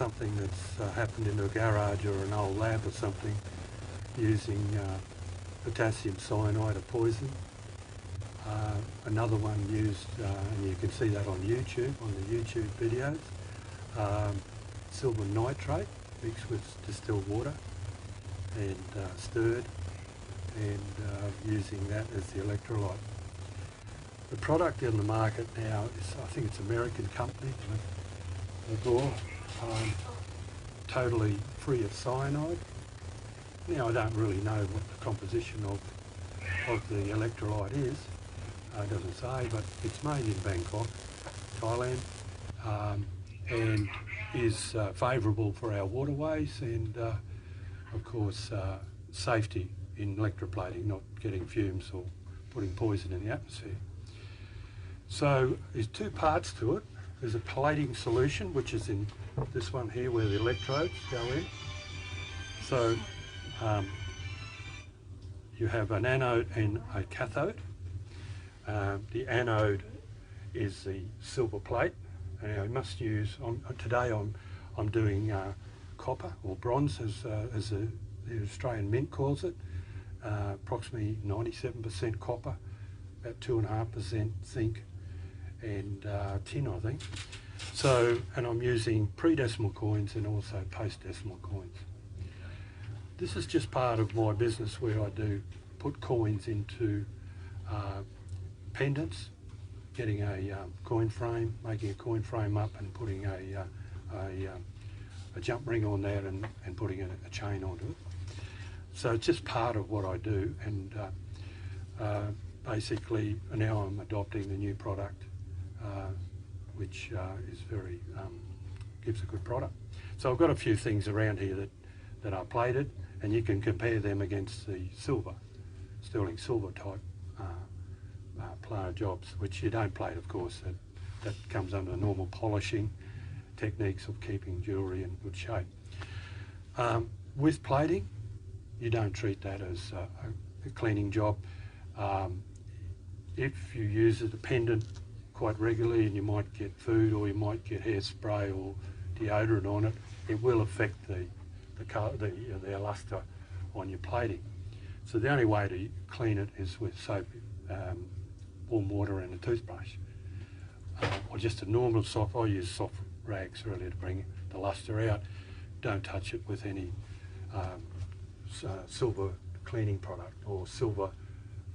something that's happened in a garage or an old lab or something, using potassium cyanide, a poison. Another one used, and you can see that on YouTube, on the YouTube videos, silver nitrate mixed with distilled water and stirred, and using that as the electrolyte. The product in the market now is, I think it's an American company, totally free of cyanide. Now I don't really know what the composition of the electrolyte is, it doesn't say, but it's made in Bangkok, Thailand, and is favourable for our waterways and of course safety in electroplating, not getting fumes or putting poison in the atmosphere. So there's two parts to it. There's a plating solution, which is in this one here where the electrodes go in. So you have an anode and a cathode. The anode is the silver plate. Now you must use, today I'm doing copper or bronze as the Australian Mint calls it, approximately 97% copper, about 2.5% zinc and tin, I think. So, and I'm using pre-decimal coins and also post-decimal coins. This is just part of my business where I do put coins into pendants, getting a coin frame, making a coin frame up and putting a jump ring on that and putting a chain onto it. So it's just part of what I do, and basically now I'm adopting the new product, which is very, gives a good product. So I've got a few things around here that are plated, and you can compare them against the silver, sterling silver type plater jobs, which you don't plate, of course. That comes under normal polishing techniques of keeping jewellery in good shape. With plating, you don't treat that as a cleaning job. If you use a pendant quite regularly, and you might get food or you might get hairspray or deodorant on it, it will affect the luster on your plating. So the only way to clean it is with soap, warm water and a toothbrush, or just a normal soft. I use soft rags really to bring the luster out. Don't touch it with any silver cleaning product or silver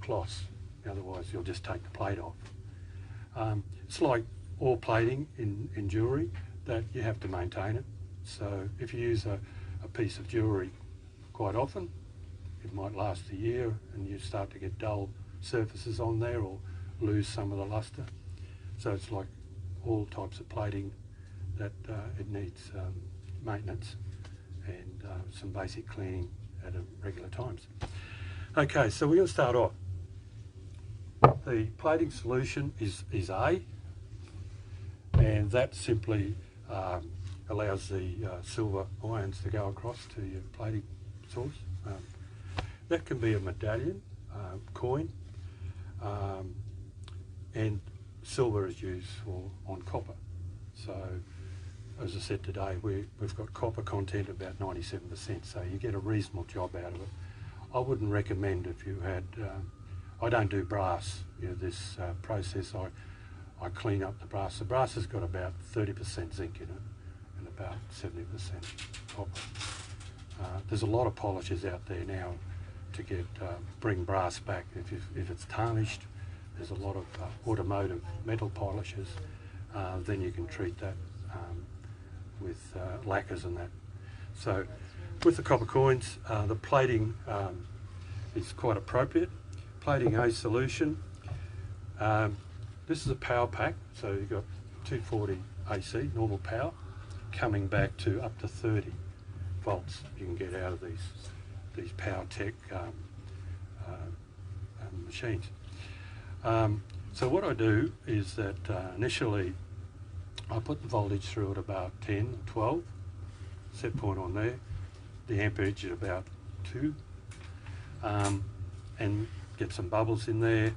cloths, otherwise you'll just take the plate off. It's like all plating in jewellery, that you have to maintain it. So if you use a piece of jewellery quite often, it might last a year and you start to get dull surfaces on there or lose some of the luster. So it's like all types of plating, that it needs maintenance and some basic cleaning at regular times. Okay, so we're going to start off. The plating solution is A, and that simply allows the silver ions to go across to your plating source. That can be a medallion, coin, and silver is used on copper. So as I said today, we've got copper content about 97%, so you get a reasonable job out of it. I wouldn't recommend if you had, I don't do brass, this process. I clean up the brass. The brass has got about 30% zinc in it and about 70% copper. There's a lot of polishes out there now to bring brass back. If it's tarnished, there's a lot of automotive metal polishes. Then you can treat that with lacquers and that. So with the copper coins, the plating is quite appropriate. Plating A solution. This is a power pack, so you've got 240 AC, normal power, coming back to up to 30 volts you can get out of these power tech machines. So what I do is that initially I put the voltage through at about 10, 12, set point on there, the amperage at about 2, and get some bubbles in there,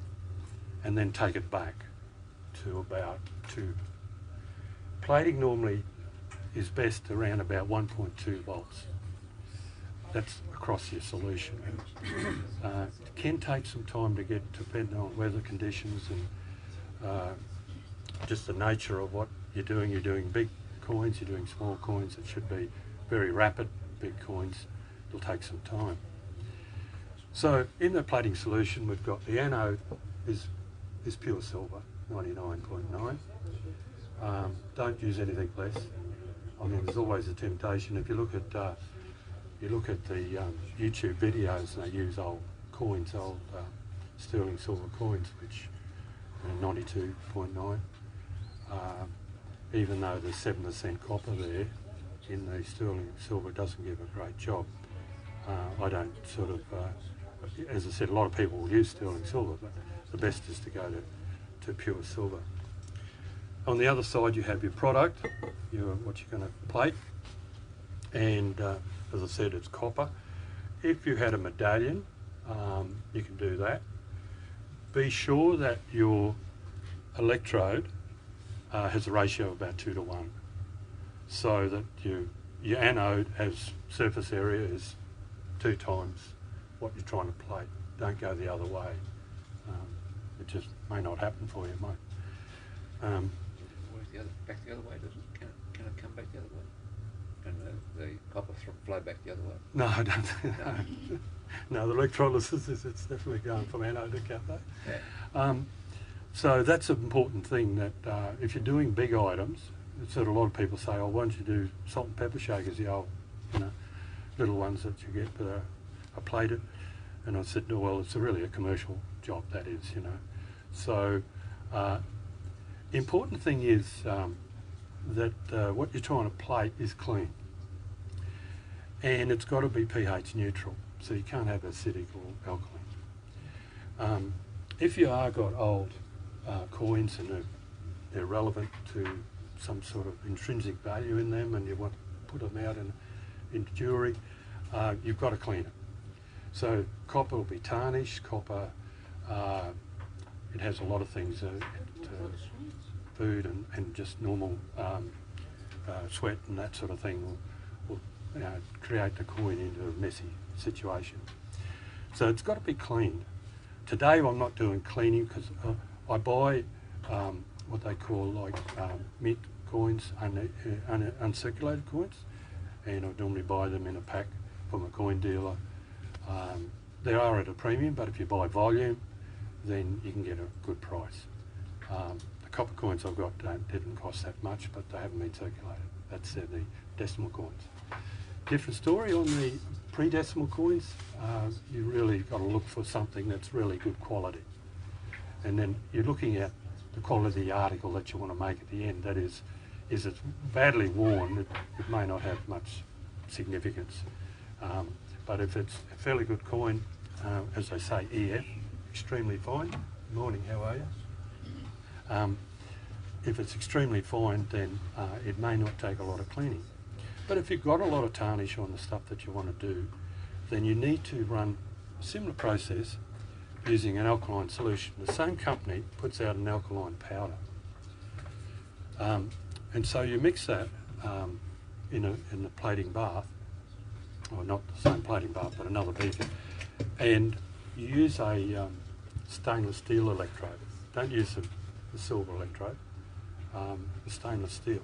and then take it back to about 2. Plating normally is best around about 1.2 volts. That's across your solution. It can take some time to get, depending on weather conditions and just the nature of what you're doing. You're doing big coins, you're doing small coins. It should be very rapid. Big coins, it'll take some time. So in the plating solution, we've got the anode is pure silver, 99.9. Don't use anything less. I mean, there's always a temptation. If you look at the YouTube videos, they use old coins, old sterling silver coins, which are 92.9. Even though there's 7% copper there in the sterling silver, it doesn't give a great job. I don't sort of, as I said, a lot of people will use sterling silver, but the best is to go to pure silver. On the other side, you have your product, what you're going to plate, and as I said, it's copper. If you had a medallion, you can do that. Be sure that your electrode has a ratio of about 2 to 1, so that your anode has surface area is 2 times what you're trying to plate. Don't go the other way. It just may not happen for you, mate. Back the other way, does it? Can it come back the other way? And the copper flow back the other way? No, I don't think no. No, the electrolysis it's definitely going from anode to cathode. Yeah. So that's an important thing, that if you're doing big items, sort of a lot of people say, oh, why don't you do salt and pepper shakers, the old, little ones that you get that are plated. And I said, no, well, it's really a commercial job, that is, So important thing is that what you're trying to plate is clean. And it's got to be pH neutral, so you can't have acidic or alkaline. If you are got old coins and they're relevant to some sort of intrinsic value in them, and you want to put them out in jewellery, you've got to clean it. So copper will be tarnished. Copper, it has a lot of things, food and just normal sweat and that sort of thing will create the coin into a messy situation. So it's got to be cleaned. Today I'm not doing cleaning because I buy what they call like mint coins, uncirculated coins, and I normally buy them in a pack from a coin dealer. They are at a premium, but if you buy volume, then you can get a good price. The copper coins I've got didn't cost that much, but they haven't been circulated. That's the decimal coins. Different story on the pre-decimal coins. You really got to look for something that's really good quality. And then you're looking at the quality of the article that you want to make at the end. That is it's badly worn, it may not have much significance. But if it's a fairly good coin, as they say, EF, extremely fine. Good morning, how are you? If it's extremely fine, then it may not take a lot of cleaning. But if you've got a lot of tarnish on the stuff that you want to do, then you need to run a similar process using an alkaline solution. The same company puts out an alkaline powder. And so you mix that in the plating bath, or not the same plating bath, but another beaker, and you use a stainless steel electrode. Don't use the silver electrode, the stainless steel.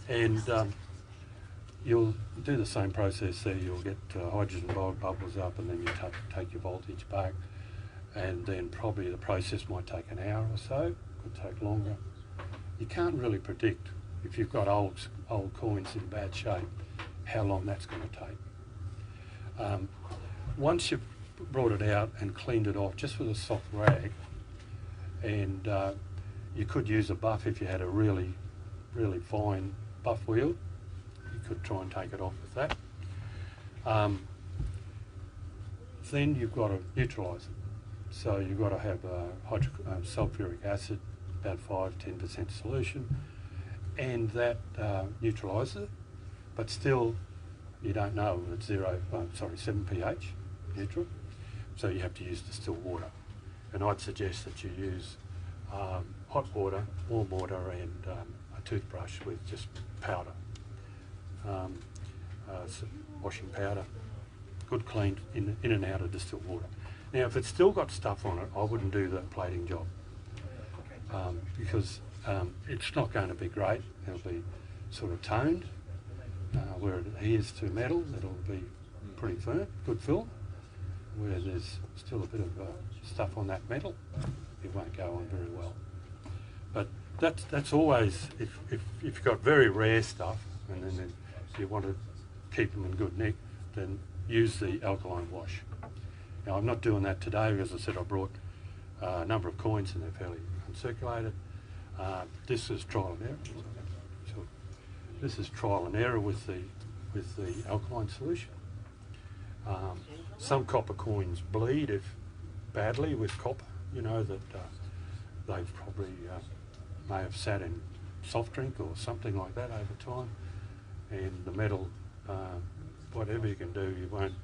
And you'll do the same process there. You'll get hydrogen bubbles up, and then you take your voltage back, and then probably the process might take an hour or so, could take longer. You can't really predict, if you've got old coins in bad shape, how long that's going to take. Once you've brought it out and cleaned it off just with a soft rag, and you could use a buff if you had a really, really fine buff wheel. You could try and take it off with that. Then you've got to neutralise it. So you've got to have sulfuric acid, about 5–10% solution, and that neutralises it, but still you don't know it's 7 pH neutral, so you have to use distilled water. And I'd suggest that you use hot water, warm water, and a toothbrush with just powder, washing powder, good clean in and out of distilled water. Now if it's still got stuff on it, I wouldn't do the plating job because it's not going to be great. It'll be sort of toned, where it adheres to metal, it'll be pretty firm, good film. Where there's still a bit of stuff on that metal, it won't go on very well. But that's always, if you've got very rare stuff and then you want to keep them in good nick, then use the alkaline wash. Now I'm not doing that today because I said I brought a number of coins and they're fairly uncirculated. This is trial and error. So this is trial and error with the alkaline solution. Some copper coins bleed if badly with copper, you know, that they've probably may have sat in soft drink or something like that over time, and the metal, whatever you can do, you won't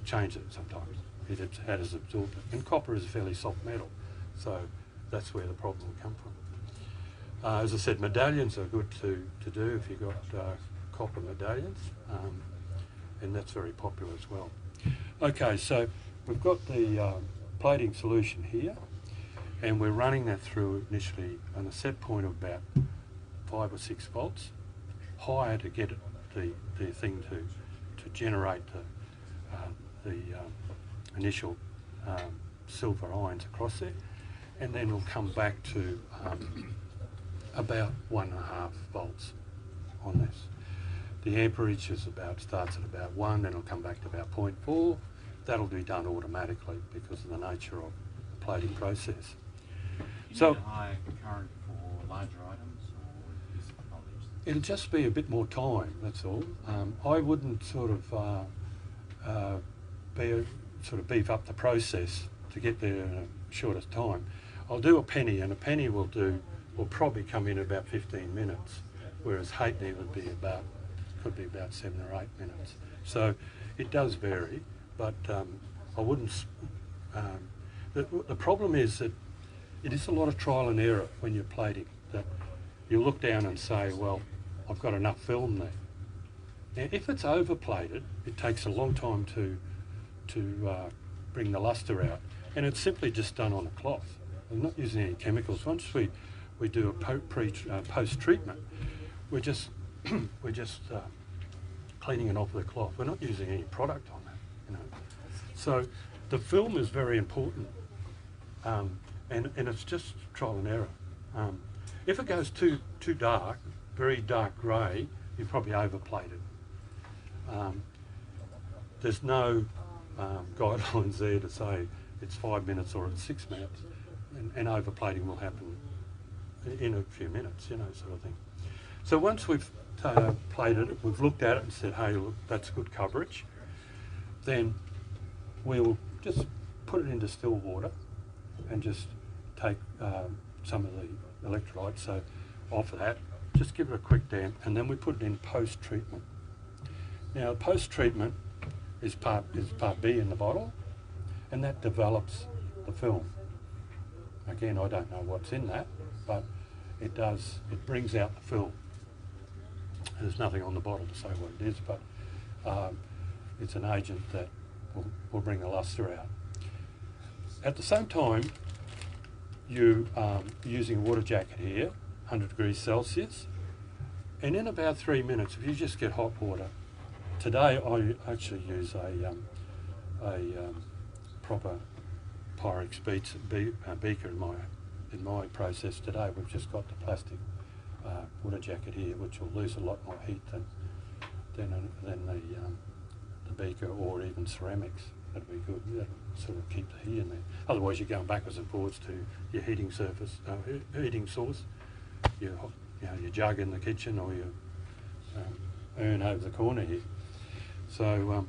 change it sometimes. It has absorbed it. And copper is a fairly soft metal, so that's where the problem will come from. As I said, medallions are good to do if you've got copper medallions, and that's very popular as well. Okay, so we've got the plating solution here, and we're running that through initially on a set point of about 5 or 6 volts, higher to get the thing to generate the initial silver ions across there, and then we'll come back to about 1.5 volts on this. The amperage is starts at about 1, then it'll come back to about 0.4. That'll be done automatically because of the nature of the plating process. So, need a higher current for larger items, or is it knowledge? It'll just be a bit more time, that's all. I wouldn't sort of beef up the process to get there in a shortest time. I'll do a penny, and a penny will probably come in about 15 minutes, whereas halfpenny could be about 7 or 8 minutes. So it does vary, but I wouldn't. The problem is that it is a lot of trial and error when you're plating. That you look down and say, well, I've got enough film there. Now, if it's overplated, it takes a long time to bring the luster out, and it's simply just done on a cloth. We're not using any chemicals. Once we do a post treatment, we're just cleaning it off with a cloth. We're not using any product on that, you know. So the film is very important, and it's just trial and error. If it goes too dark, very dark grey, you've probably overplated. There's no guidelines there to say it's 5 minutes or it's 6 minutes, and overplating will happen in a few minutes, you know, sort of thing. So once we've plated it, we've looked at it and said, hey, look, that's good coverage, then we'll just put it into still water and just take some of the electrolytes, so off of that, just give it a quick damp, and then we put it in post-treatment. Now, post-treatment is part B in the bottle, and that develops the film. Again, I don't know what's in that, but it brings out the film. There's nothing on the bottle to say what it is, but it's an agent that will bring the luster out. At the same time, you're using a water jacket here, 100 degrees Celsius, and in about 3 minutes, if you just get hot water, today I actually use a proper Pyrex beaker in my process today. We've just got the plastic water jacket here, which will lose a lot more heat than the beaker or even ceramics. That'd be good. That'll sort of keep the heat in there. Otherwise, you're going backwards and forwards to your heating source, your jug in the kitchen or your urn over the corner here. So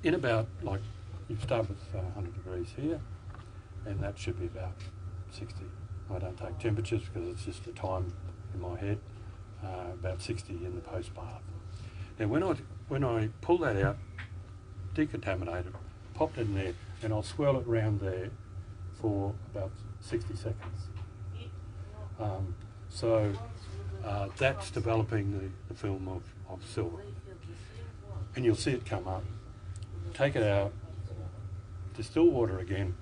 in about, like, you start with 100 degrees here, and that should be about 60. I don't take temperatures because it's just a time in my head. About 60 in the post bath. Now when I pull that out, decontaminate it, pop it in there, and I'll swirl it around there for about 60 seconds. that's developing the film of silver. And you'll see it come up. Take it out, distill water again,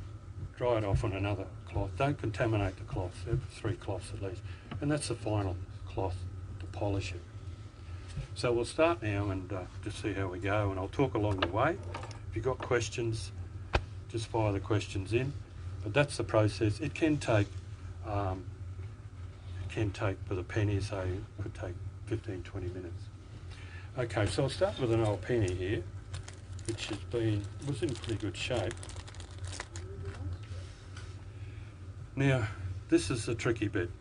dry it off on another cloth. Don't contaminate the cloth, 3 cloths at least. And that's the final cloth to polish it. So we'll start now and just see how we go, and I'll talk along the way. If you've got questions, just fire the questions in. But that's the process. It can take, with a penny, say, it could take 15, 20 minutes. Okay, so I'll start with an old penny here, which was in pretty good shape. Now, this is the tricky bit.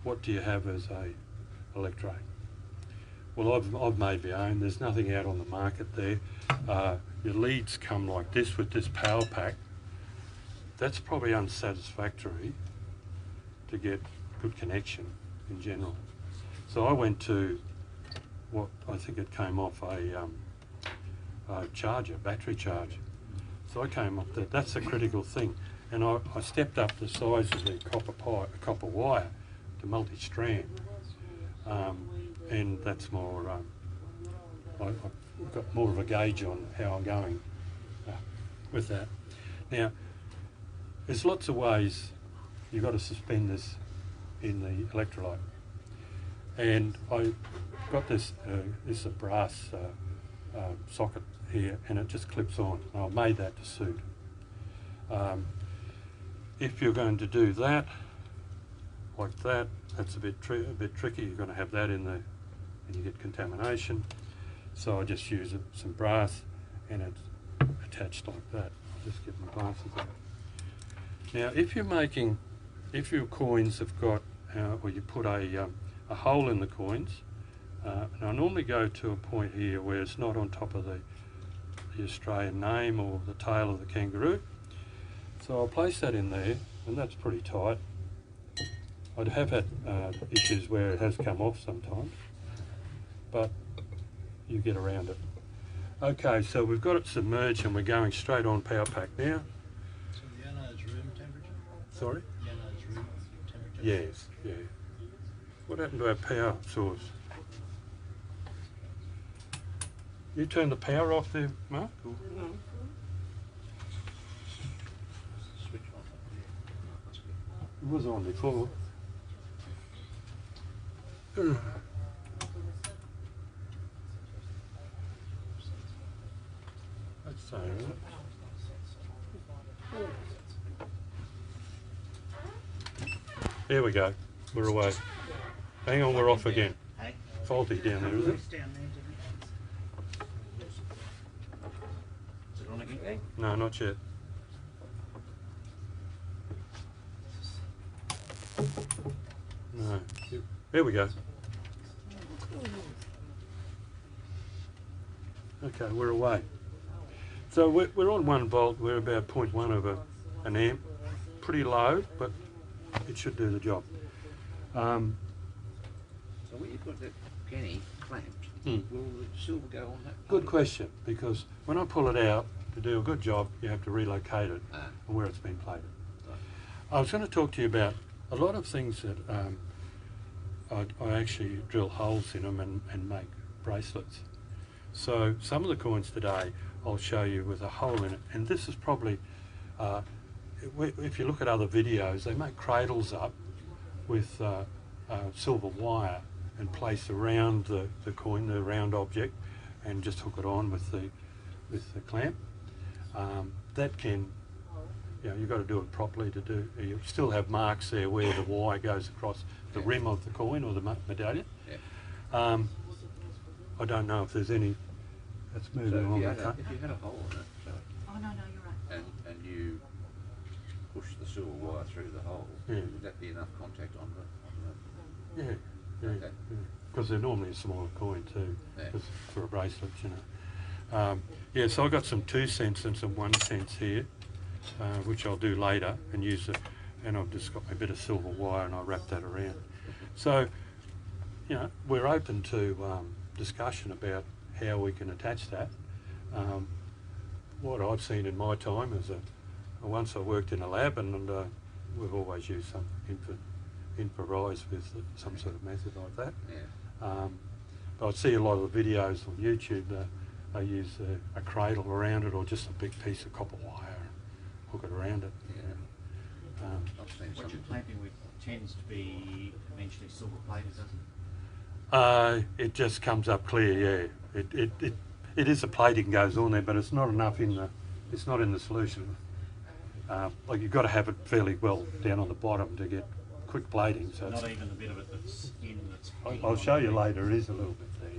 What do you have as a electrode? Well, I've made my own. There's nothing out on the market there. Your leads come like this with this power pack. That's probably unsatisfactory to get good connection in general. So I went to what I think it came off a charger, battery charger. So I came up that that's a critical thing. And I stepped up the size of the copper wire to multi-strand. And that's more, I've got more of a gauge on how I'm going with that. Now, there's lots of ways you've got to suspend this in the electrolyte. And I got this, this is a brass socket here, and it just clips on. And I've made that to suit. If you're going to do that, like that, that's a bit tricky. You're going to have that in the, and you get contamination. So I just use some brass, and it's attached like that. I'll just get my glasses out. Now, if your coins have got, or you put a hole in the coins, and I normally go to a point here where it's not on top of the Australian name or the tail of the kangaroo. So I'll place that in there, and that's pretty tight. I have had issues where it has come off sometimes, but you get around it. Okay, so we've got it submerged and we're going straight on power pack now. So the anode's room temperature? Sorry? The anode's room temperature? Yes, yeah. What happened to our power source? You turned the power off there, Mark? Or? No. Switch on. Must be. It was on before. That's so, isn't it? There we go. We're away. Hang on, we're off again. Hey? Faulty down there, is it? It's down there, isn't it? Is it on again? No, not yet. No. There we go. Okay, we're away. So we're on 1 volt. We're about 0.1 of an amp. Pretty low, but it should do the job. So when you've got that penny clamped, will the silver go on that? Good question, because when I pull it out to do a good job, you have to relocate it and where it's been plated. Right. I was going to talk to you about a lot of things that I actually drill holes in them and make bracelets. So some of the coins today I'll show you with a hole in it, and this is probably, if you look at other videos, they make cradles up with silver wire and place around the coin, the round object, and just hook it on with the clamp. That can, you've got to do it properly to do. You still have marks there where the wire goes across the rim of the coin or the medallion. Yeah. I don't know if there's any. Let's move So on. if you had a hole in it, so, Oh, no, you're right. and you push the silver wire through the hole, would that be enough contact on the? Yeah, Okay. because they're normally a smaller coin too, Yeah. 'cause for a bracelet, Yeah, so I got some 2 cents and some 1 cents here, which I'll do later and use it. And I've just got a bit of silver wire and I'll wrap that around. So, we're open to discussion about how we can attach that. What I've seen in my time is once I worked in a lab, and we've always used some infant improvise with some sort of method like that. Yeah. But I see a lot of the videos on YouTube. They use a cradle around it, or just a big piece of copper wire and hook it around it. Yeah. I've seen What some. you're clamping with tends to be eventually silver plated, doesn't it? It just comes up clear. Yeah, it is a plating goes on there, but it's not enough in the. It's not in the solution. Like you've got to have it fairly well down on the bottom to get quick plating. So Not even the bit of it that's in that's. I'll show you later. It is a little bit there.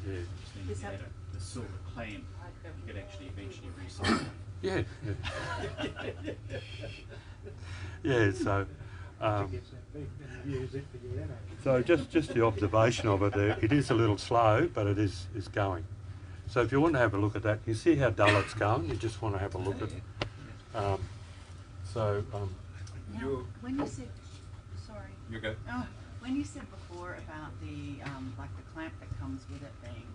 Yeah. Just then you get the silver clamp, you could actually eventually recycle. Yeah. Yeah. So. So just the observation of it there, it is a little slow, but it is going. So if you want to have a look at that, you see how dull it's going. You just want to have a look at it. Now, You- when you said, sorry. You go. Oh, when you said before about the like the clamp that comes with it being,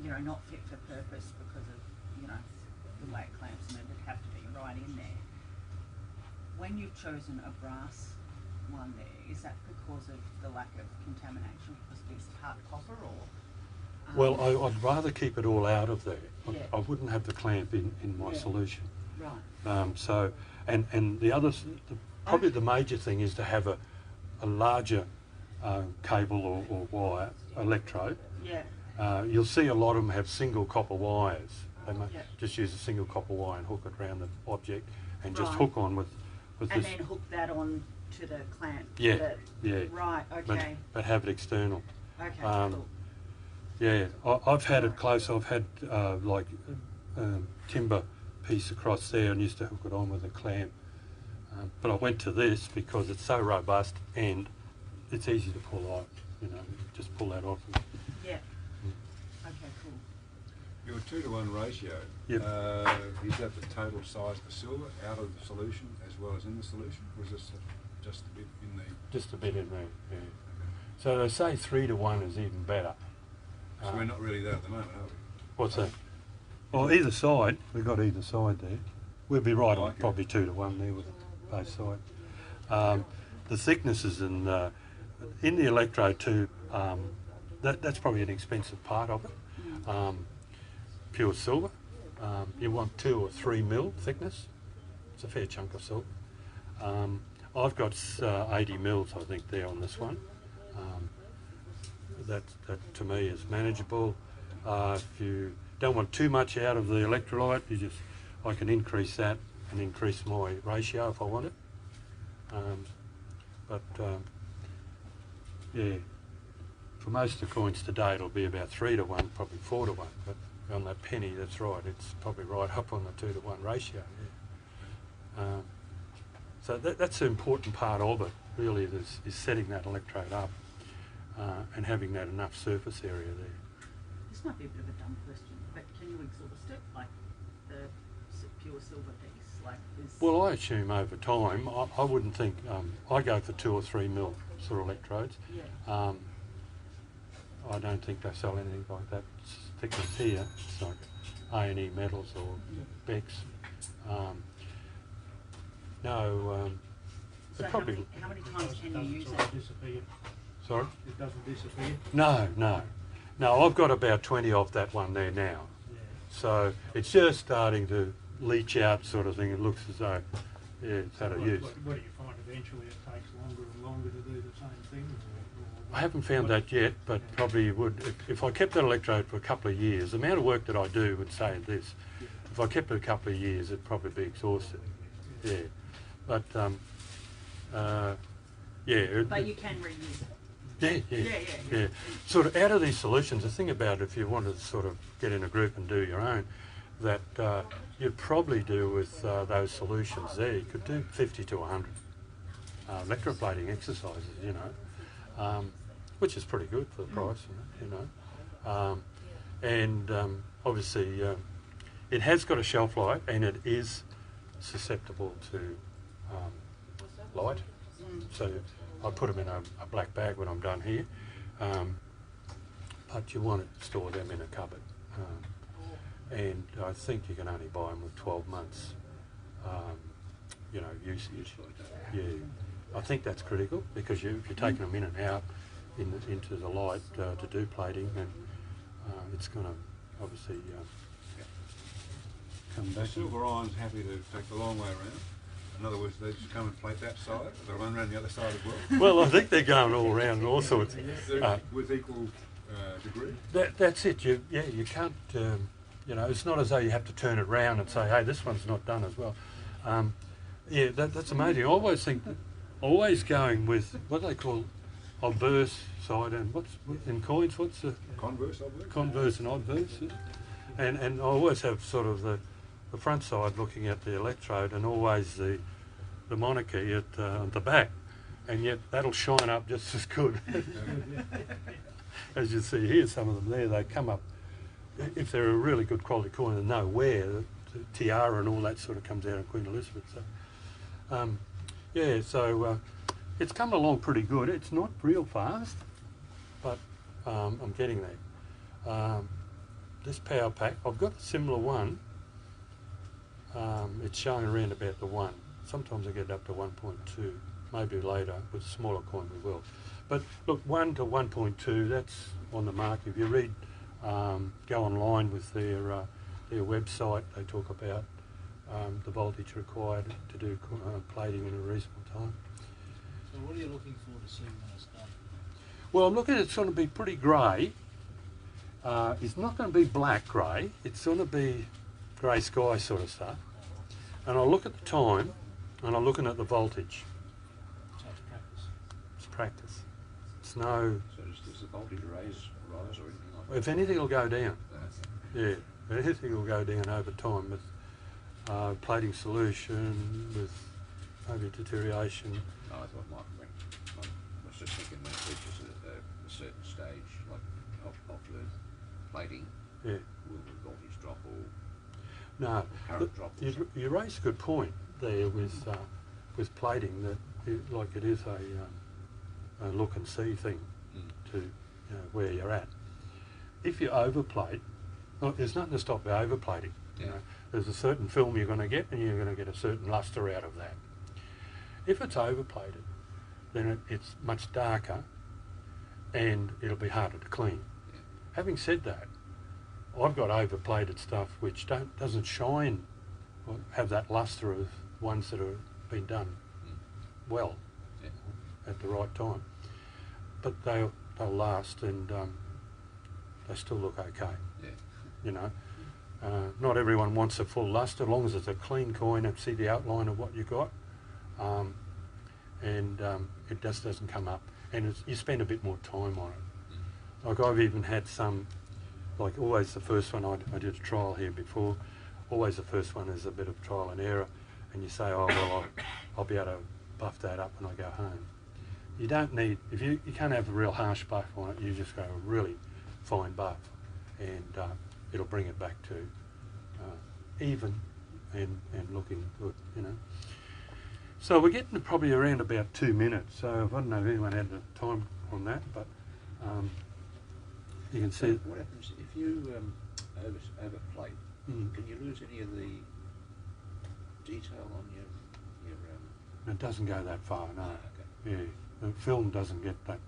you know, not fit for purpose because of, you know, the way it clamps, and it'd have to be right in there. When you've chosen a brass one there, is that because of the lack of contamination because it's part copper, or? Well, I'd rather keep it all out of there. Yeah. I wouldn't have the clamp in my Yeah. solution. Right. So, and the others, probably the major thing is to have a larger cable or wire, electrode. Yeah. You'll see a lot of them have single copper wires. They might Yeah. just use a single copper wire and hook it around the object and just Right. hook on with And this. then hook that on to the clamp. Yeah, yeah. Right. Okay. But have it external. Okay. um, Cool. Yeah, I've had it close. I've had timber piece across there and used to hook it on with a clamp. But I went to this because it's so robust and it's easy to pull off. You know, just pull that off. Yeah. Okay. Cool. Your 2-to-1 ratio, Yep. is that the total size for silver out of the solution as well as in the solution? Or is this just a bit in the... Just a bit in there. Yeah. So they say 3-to-1 is even better. So we're not really there at the moment, are we? What's that? Well, either side. We've got either side there. We'll be right on Like it. probably 2-to-1 there with both sides. The thicknesses in the electrode tube, that's probably an expensive part of it. Pure silver. You want 2 or 3 mil thickness. It's a fair chunk of silver. I've got 80 mils, I think, there on this one. That to me is manageable. If you don't want too much out of the electrolyte, I can increase that and increase my ratio if I want it. Yeah, for most of the coins today it'll be about 3-to-1, probably 4-to-1, but on that penny, that's right, it's probably right up on the 2-to-1 ratio. Yeah. So that's the important part of it, really, is setting that electrode up and having that enough surface area there. This might be a bit of a dumb question, but can you exhaust it, like the pure silver piece, like this? Well, I assume over time, I wouldn't think, I go for 2 or 3 mil sort of electrodes. Yeah. I don't think they sell anything like that thickness here. It's like A&E Metals or Beck's. No, So it how probably... many times can you use it? Disappear. Sorry? It doesn't disappear. No. I've got about 20 of that one there now. Yeah. So it's just starting to leach out sort of thing. It looks as though, yeah, it's out of use. What do you find eventually it takes longer and longer to do the same thing? I haven't found that yet, but probably would. If I kept that electrode for a couple of years, the amount of work that I do would say this. If I kept it a couple of years, it'd probably be exhausted. Yeah. But, yeah. But you can reuse it. Yeah. Sort of out of these solutions, the thing about it, if you wanted to sort of get in a group and do your own, that you'd probably do with those solutions there, you could do 50 to 100 electroplating exercises, you know, which is pretty good for the price, you know. Obviously, it has got a shelf life and it is susceptible to light. So I put them in a black bag when I'm done here, but you want to store them in a cupboard. And I think you can only buy them with 12 months usage. Useful, Yeah, I think that's critical because if you're taking them in and out into the light to do plating, then it's going to obviously come So back. silver iron's happy to take the long way around. In other words, they just come and plate that side, they run around the other side as well. Well, I think they're going all around all sorts. With equal degree. That's it. You can't. It's not as though you have to turn it round and say, "Hey, this one's not done as well." That's amazing. I always going with what they call obverse side and in coins. What's the Converse, I believe. converse and obverse? And I always have sort of the front side looking at the electrode and always the monarchy at the back, and yet that'll shine up just as good. As you see here, some of them there, they come up, if they're a really good quality coin and know where, the tiara and all that sort of comes out of Queen Elizabeth. So, it's come along pretty good. It's not real fast, but I'm getting there. This power pack, I've got a similar one. It's showing around about the 1. Sometimes I get up to 1.2, maybe later with a smaller coin we will. But look, 1 to 1.2, that's on the market. If you read, go online with their website, they talk about the voltage required to do plating in a reasonable time. So what are you looking for to see when it's done? Well, I'm looking at it's going to be pretty grey. It's not going to be black grey. It's going to be grey sky sort of stuff. And I'll look at the time, and I'm looking at the voltage. So it's practice. It's practice. It's no. So does the voltage rise or anything like that? If anything, it'll go down. Yeah, anything will go down over time with plating solution, with maybe deterioration. No, I thought I was just thinking when it reaches a certain stage, like of the plating, Yeah. will the voltage drop or No, current drop? Or something? you raise a good point there with plating that it is a look and see thing to where you're at. If you overplate, well, there's nothing to stop you overplating. Yeah. There's a certain film you're going to get, and you're going to get a certain luster out of that. If it's overplated, then it's much darker, and it'll be harder to clean. Yeah. Having said that, I've got overplated stuff which doesn't shine or have that luster of ones that have been done well at the right time. But they'll last, and they still look okay. Yeah. Not everyone wants a full luster, as long as it's a clean coin and see the outline of what you got, and it just doesn't come up, and you spend a bit more time on it. Like I've even had some, like always the first one, I did a trial here before, always the first one is a bit of trial and error, and you say, oh well, I'll be able to buff that up when I go home. You don't need, if you can't have a real harsh buff on it, you just go a really fine buff, and it'll bring it back to even and looking good, So we're getting to probably around about 2 minutes, so I don't know if anyone had the time on that, but you can see. What happens if you overplate? Can you lose any of the detail on your It doesn't go that far, no. okay. Yeah, the film doesn't get that.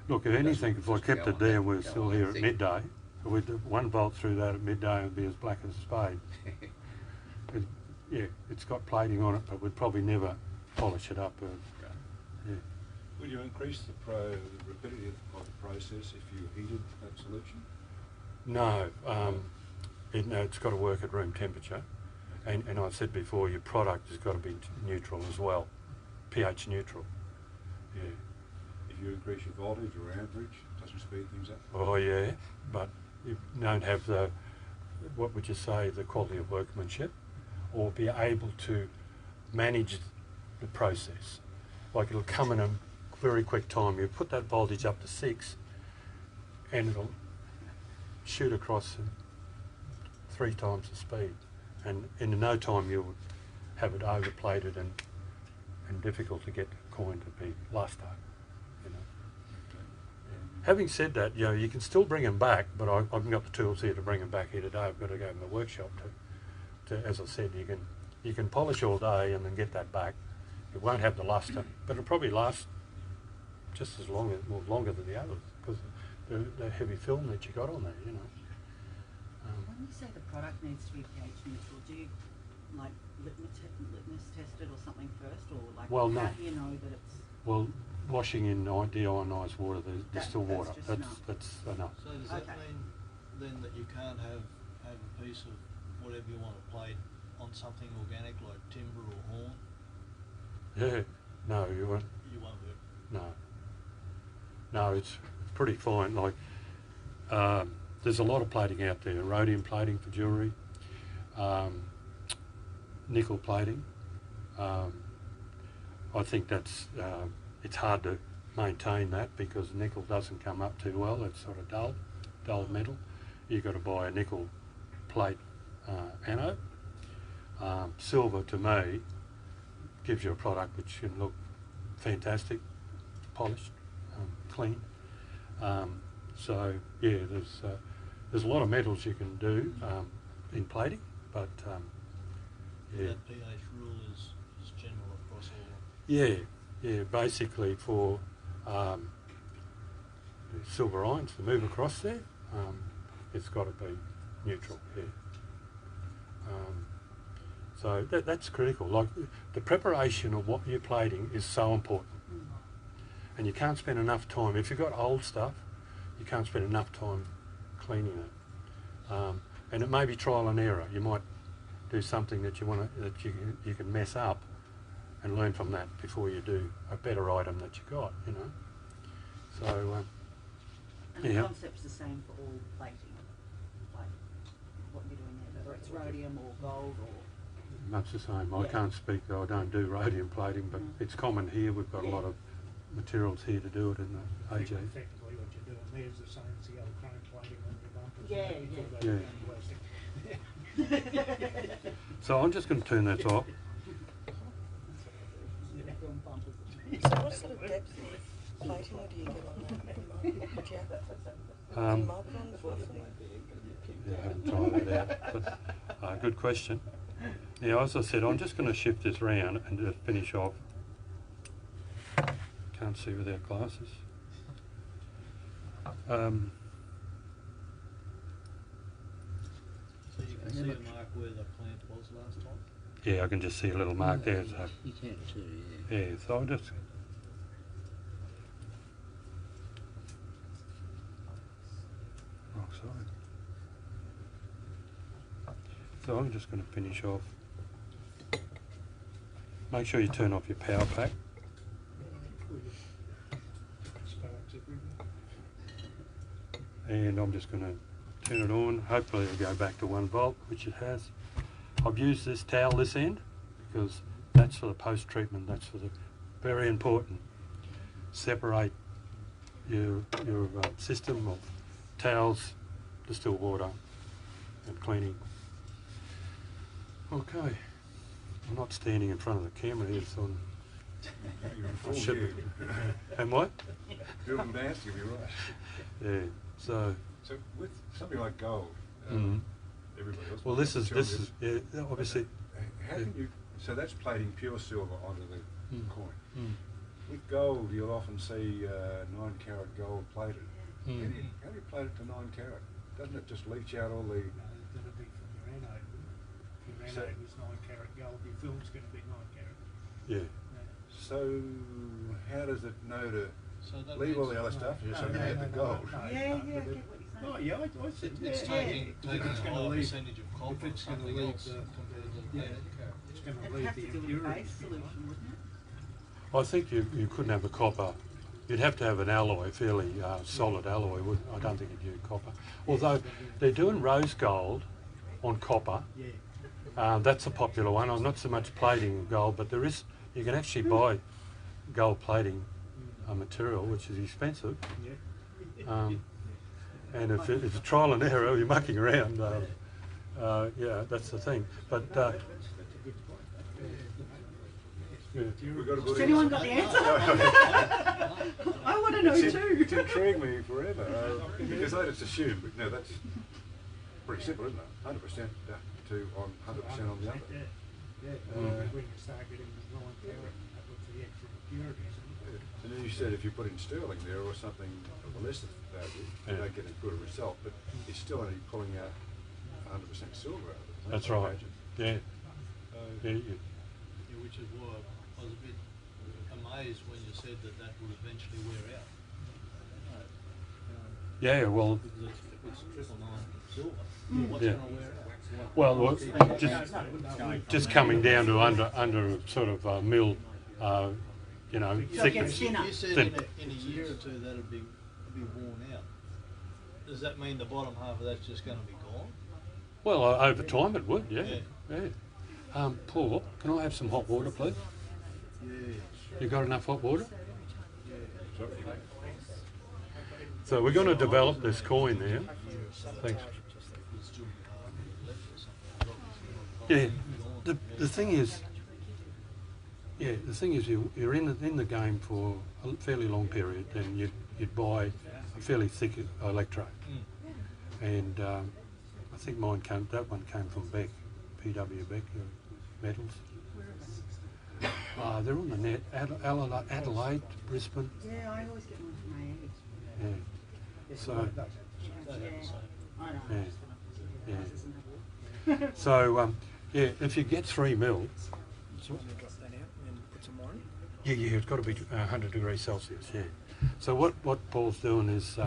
Look, if anything, if I kept it there, we're still here at midday. If we did 1 volt through that at midday, it would be as black as a spade. It's got plating on it, but we'd probably never polish it up. Yeah. Would you increase the rapidity of the process if you heated that solution? No, it's got to work at room temperature, and I said before, your product has got to be neutral as well, pH neutral. Yeah. If you increase your voltage or amperage, it doesn't speed things up? Oh yeah, but you don't have the quality of workmanship, or be able to manage the process. Like it'll come in a very quick time. You put that voltage up to 6, and it'll shoot across 3 times the speed, and in no time you'll have it overplated and difficult to get the coin to be luster. Having said that, you can still bring them back, but I haven't got the tools here to bring them back here today. I've got to go in the workshop to as I said, you can You can polish all day and then get that back. It won't have the luster, but it'll probably last just as long, well, longer than the others because the heavy film that you got on there, you know. When you say the product needs to be pH neutral, do you like litmus test it or something first, or like Well, how no. do you know that it's? Well, washing in deionised water, the still water, just that's enough. enough. So does that Okay. mean then that you can't have a piece of whatever you want to plate on something organic like timber or horn? Yeah, no, you won't. You won't be. No, it's pretty fine. Like, there's a lot of plating out there. Rhodium plating for jewellery, nickel plating. I think that's it's hard to maintain that because nickel doesn't come up too well. It's sort of dull metal. You've got to buy a nickel plate anode. Silver, to me, gives you a product which can look fantastic, polished, clean. So yeah, there's a lot of metals you can do in plating, but yeah. That pH rule is general across all. Yeah, basically for the silver ions to move across there, it's got to be neutral, yeah. So that's critical. Like the preparation of what you're plating is so important. And you can't spend enough time, if you've got old stuff, you can't spend enough time cleaning it. And it may be trial and error. You might do something that you can mess up and learn from that before you do a better item that you got, you know. So, And the yeah. concept's the same for all plating, like what you're doing there, whether it's rhodium or gold or. Much the same. I Yeah. can't speak, I don't do rhodium plating, but it's common here. We've got a lot of materials here to do it in the AJ. Effectively, what you're doing there is the same as the old chrome plating on your bumpers. Yeah, You yeah. pull that Yeah. down plastic. So I'm just going to turn that off. So what sort of depth of plating do you get on that? Do you mark it on the forefront? Yeah, I haven't tried that out. But, good question. Now, as I said, I'm just going to shift this round and just finish off. Can't see without glasses. So you can see a mark where the plant was last time? Yeah, I can just see a little mark there. So, You can too, yeah. yeah, so I'll just. Wrong side. So I'm just going to finish off. Make sure you turn off your power pack. Sparks everywhere. And I'm just going to turn it on. Hopefully it'll go back to 1 volt, which it has. I've used this towel this end because that's for the post-treatment. That's for the very important. Separate your system of towels, distilled water, and cleaning. Okay, I'm not standing in front of the camera here, so You're in I full should view. be. And what? Do them dance, you'll be right. Yeah. So. So with something like gold, Mhm. everybody else. Well, might have to tell this is obviously. How can you? So that's plating pure silver onto the Mm. coin. Mm. With gold, you'll often see 9 carat gold plated. Mm. How do you plate it to 9 carat? Doesn't it just leach out all the? No, it's going to be from your anode. If your So- anode was 9 carat gold, your film's going to be 9 carat. Yeah. So how does it know to So that leave all means the other stuff and just only get the gold? Yeah, yeah, I get what you're saying. Oh, yeah, I said, it's yeah, taking If it's a gonna higher leave- percentage of copper if or it's gonna something leave else the- compared to yeah, plated carat. it's going to It'd leave have the to do with impurities. base solution, wouldn't it? I think you couldn't have a copper. You'd have to have an alloy, fairly solid alloy. I don't think you'd use copper. Although they're doing rose gold on copper. Yeah. That's a popular one. I'm not so much plating of gold, but there is. You can actually buy gold plating material, which is expensive. Yeah. And if it's a trial and error, you're mucking around. Yeah, that's the thing. But yeah. We've got a good Has anyone got the answer? I want to know It's too. intrigued me forever because I just assumed, but no, that's pretty simple, isn't it? 100% to on 100% on the other. Yeah. When you start getting the 9 carat, that was the extra impurities. And then you said if you put in sterling there or something of a lesser value, you don't get as good a result, but it's still only pulling out 100% silver out of it. That's I right. imagine. Yeah. Yeah, which is why I was a bit amazed when you said that that would eventually wear out. Yeah, well, Because it's 999 silver. What's Yeah. going to wear out? well, just coming down to under sort of mill, you know, So it thickness. gets thinner. You said Thin. in a year or two that'd be worn out. Does that mean the bottom half of that's just going to be gone? Well, over time it would, yeah. Yeah. Yeah. Paul, can I have some hot water, please? Yeah. You got enough hot water? Sorry. So we're going to develop this coin there. Thanks. Yeah. The thing is, you're in the game for a fairly long period, then you'd buy a fairly thick electrode, and I think that one came from Beck, PW Beck Metals. They're on the net, Adelaide, Brisbane. Yeah, I always get one from my eggs. Yeah. So I know. Yeah. Yeah. So if you get 3 mil, So I'm going to drop that out and then put some more in. yeah, it's got to be 100 degrees Celsius. Yeah. So what Paul's doing is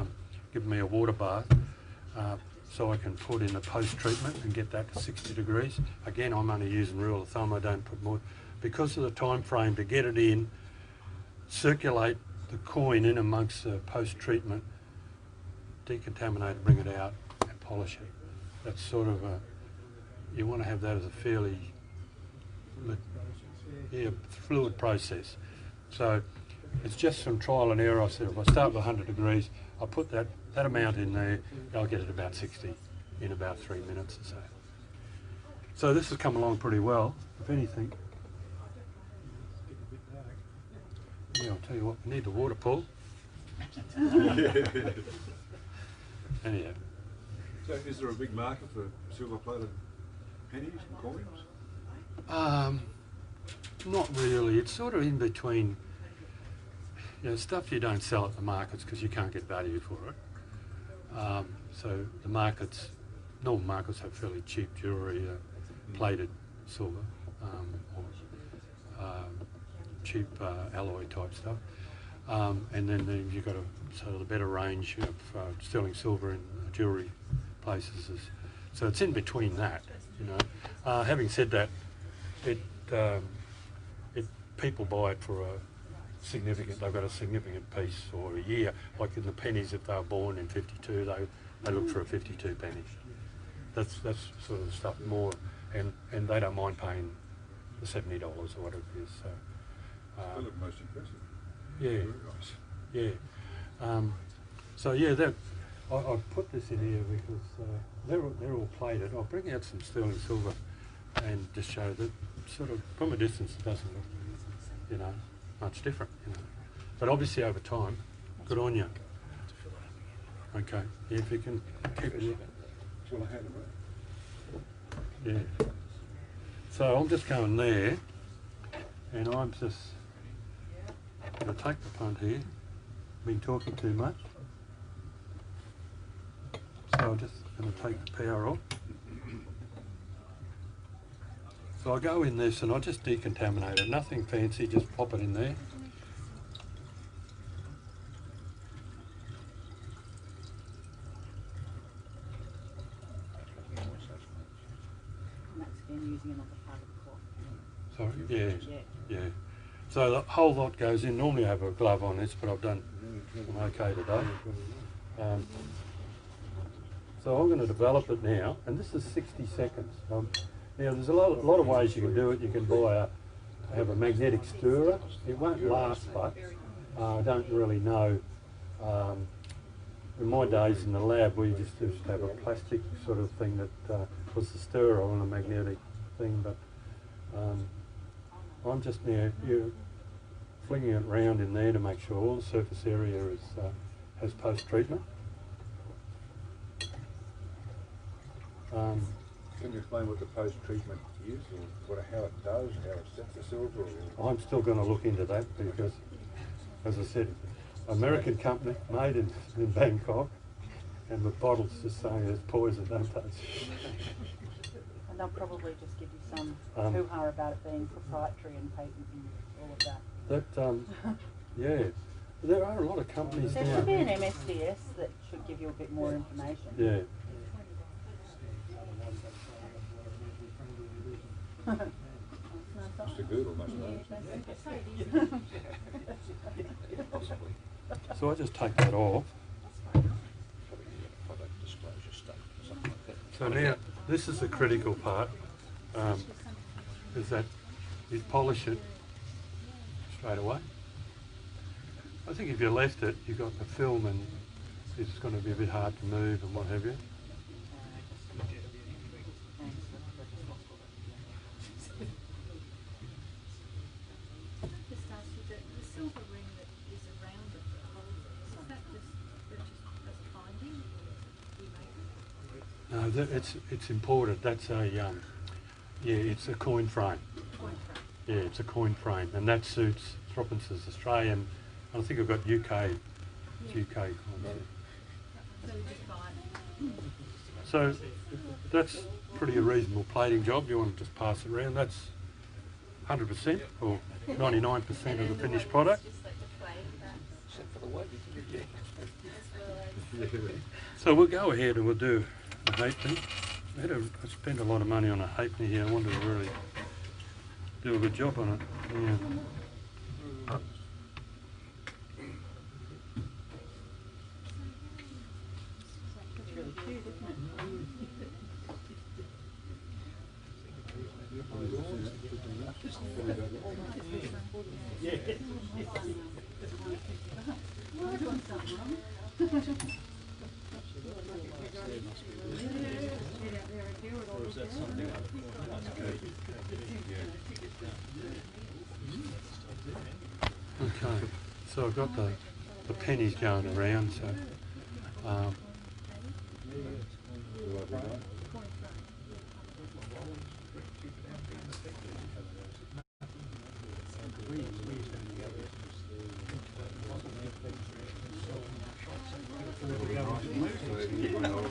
giving me a water bath so I can put in the post treatment and get that to 60 degrees. Again, I'm only using rule of thumb. I don't put more because of the time frame to get it in, circulate the coin in amongst the post treatment, decontaminate it, bring it out, and polish it. That's sort of you want to have that as a fairly fluid process. So it's just some trial and error. I said if I start with 100 degrees, I put that amount in there, I'll get it about 60 in about 3 minutes or so. So this has come along pretty well, if anything. Yeah, I'll tell you what, we need the water, Paul. Anyhow. So is there a big market for silver-plated pennies and coins? Not really. It's sort of in between, stuff you don't sell at the markets because you can't get value for it. So the normal markets have fairly cheap jewellery, plated silver, or cheap alloy type stuff. And then you've got sort of the better range of sterling silver in jewellery places. So it's in between that, Having said that, people buy it for they've got a significant piece or a year, like in the pennies, if they were born in 52, they look for a 52 penny. That's sort of stuff more, and they don't mind paying the $70 or whatever it is. So, They look most impressive. yeah, Very nice. yeah. I put this in here because they're all plated. I'll bring out some sterling silver and just show that sort of from a distance it doesn't look, much different, But obviously over time, good on you. Okay, yeah, if you can keep it in. Well, I had it, right? Yeah. So I'm just going there, and I'm just going to take the punt here. Been talking too much. So I'm just going to take the power off. So I go in this and I just decontaminate it. Nothing fancy, just pop it in there. And that's again using another part of the cloth. Sorry? Yeah. So the whole lot goes in. Normally I have a glove on this, but I'm okay today. So I'm going to develop it now, and this is 60 seconds. Now there's a lot of ways you can do it. You can have a magnetic stirrer. It won't last much. I don't really know. In my days in the lab, we just used to have a plastic sort of thing that was the stirrer on a magnetic thing, but I'm just now flinging it around in there to make sure all the surface area has post-treatment. Can you explain what the post-treatment is, or how it does, how it sets the silver? Or? I'm still going to look into that because, as I said, American company made in Bangkok, and the bottle's just saying it's poison, don't touch. And they'll probably just give you some hoo-ha about it being proprietary and patent and all of that. That, yeah, there are a lot of companies There now. should be an MSDS that should give you a bit more information. Yeah. Mr. Goodall must know. Possibly. So I just take that off. Probably product disclosure statement or something like that. So now, this is the critical part, is that you polish it straight away. I think if you left it, you've got the film and it's going to be a bit hard to move and what have you. Just ask you the silver ring that is around it that holds it, is that just purchased as binding or do you make it? No, it's imported. That's a yeah, it's a coin frame. Coin frame. Yeah, it's a coin frame, and that suits Throppen's Australian. I think I've got UK coins. So you just buy it. So that's pretty a reasonable plating job. You want to just pass it around. That's 100% or 99% of the finished product. Except for the weight. So we'll go ahead and we'll do a halfpenny. I spent a lot of money on a halfpenny here. I wanted to really do a good job on it. Yeah. It's really cute, isn't it? Or is that something other? Okay, so I've got the pennies going around, so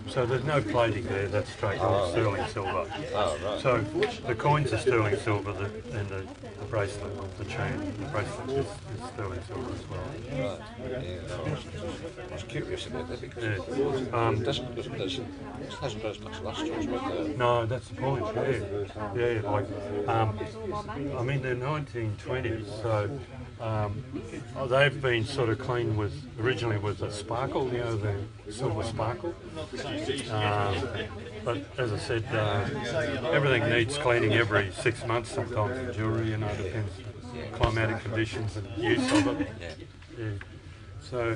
so there's no plating there, that's straight on sterling silver. Oh, right. So the coins are sterling silver and the bracelet, the chain, the bracelet is sterling silver as well. I was curious about that because Yeah. it hasn't got as much lustre as what No, that's the point, yeah. Yeah, like, I mean, they're 1920s, so they've been sort of cleaned with, originally with a sparkle, you know, the silver sparkle. But as I said, everything needs cleaning every 6 months sometimes in jewellery, you know, it depends on climatic conditions and use of it. Yeah. So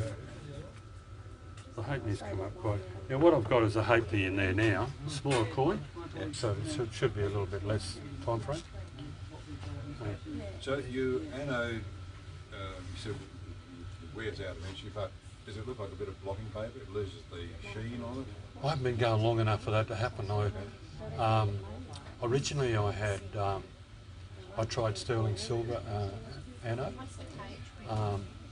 the halfpennies come up quite. Now what I've got is a halfpenny in there now, smaller coin, so it should be a little bit less time frame. So your anode, you said it wears out eventually, but does it look like a bit of blotting paper? It loses the sheen on it? I haven't been going long enough for that to happen. Originally I tried sterling silver anode.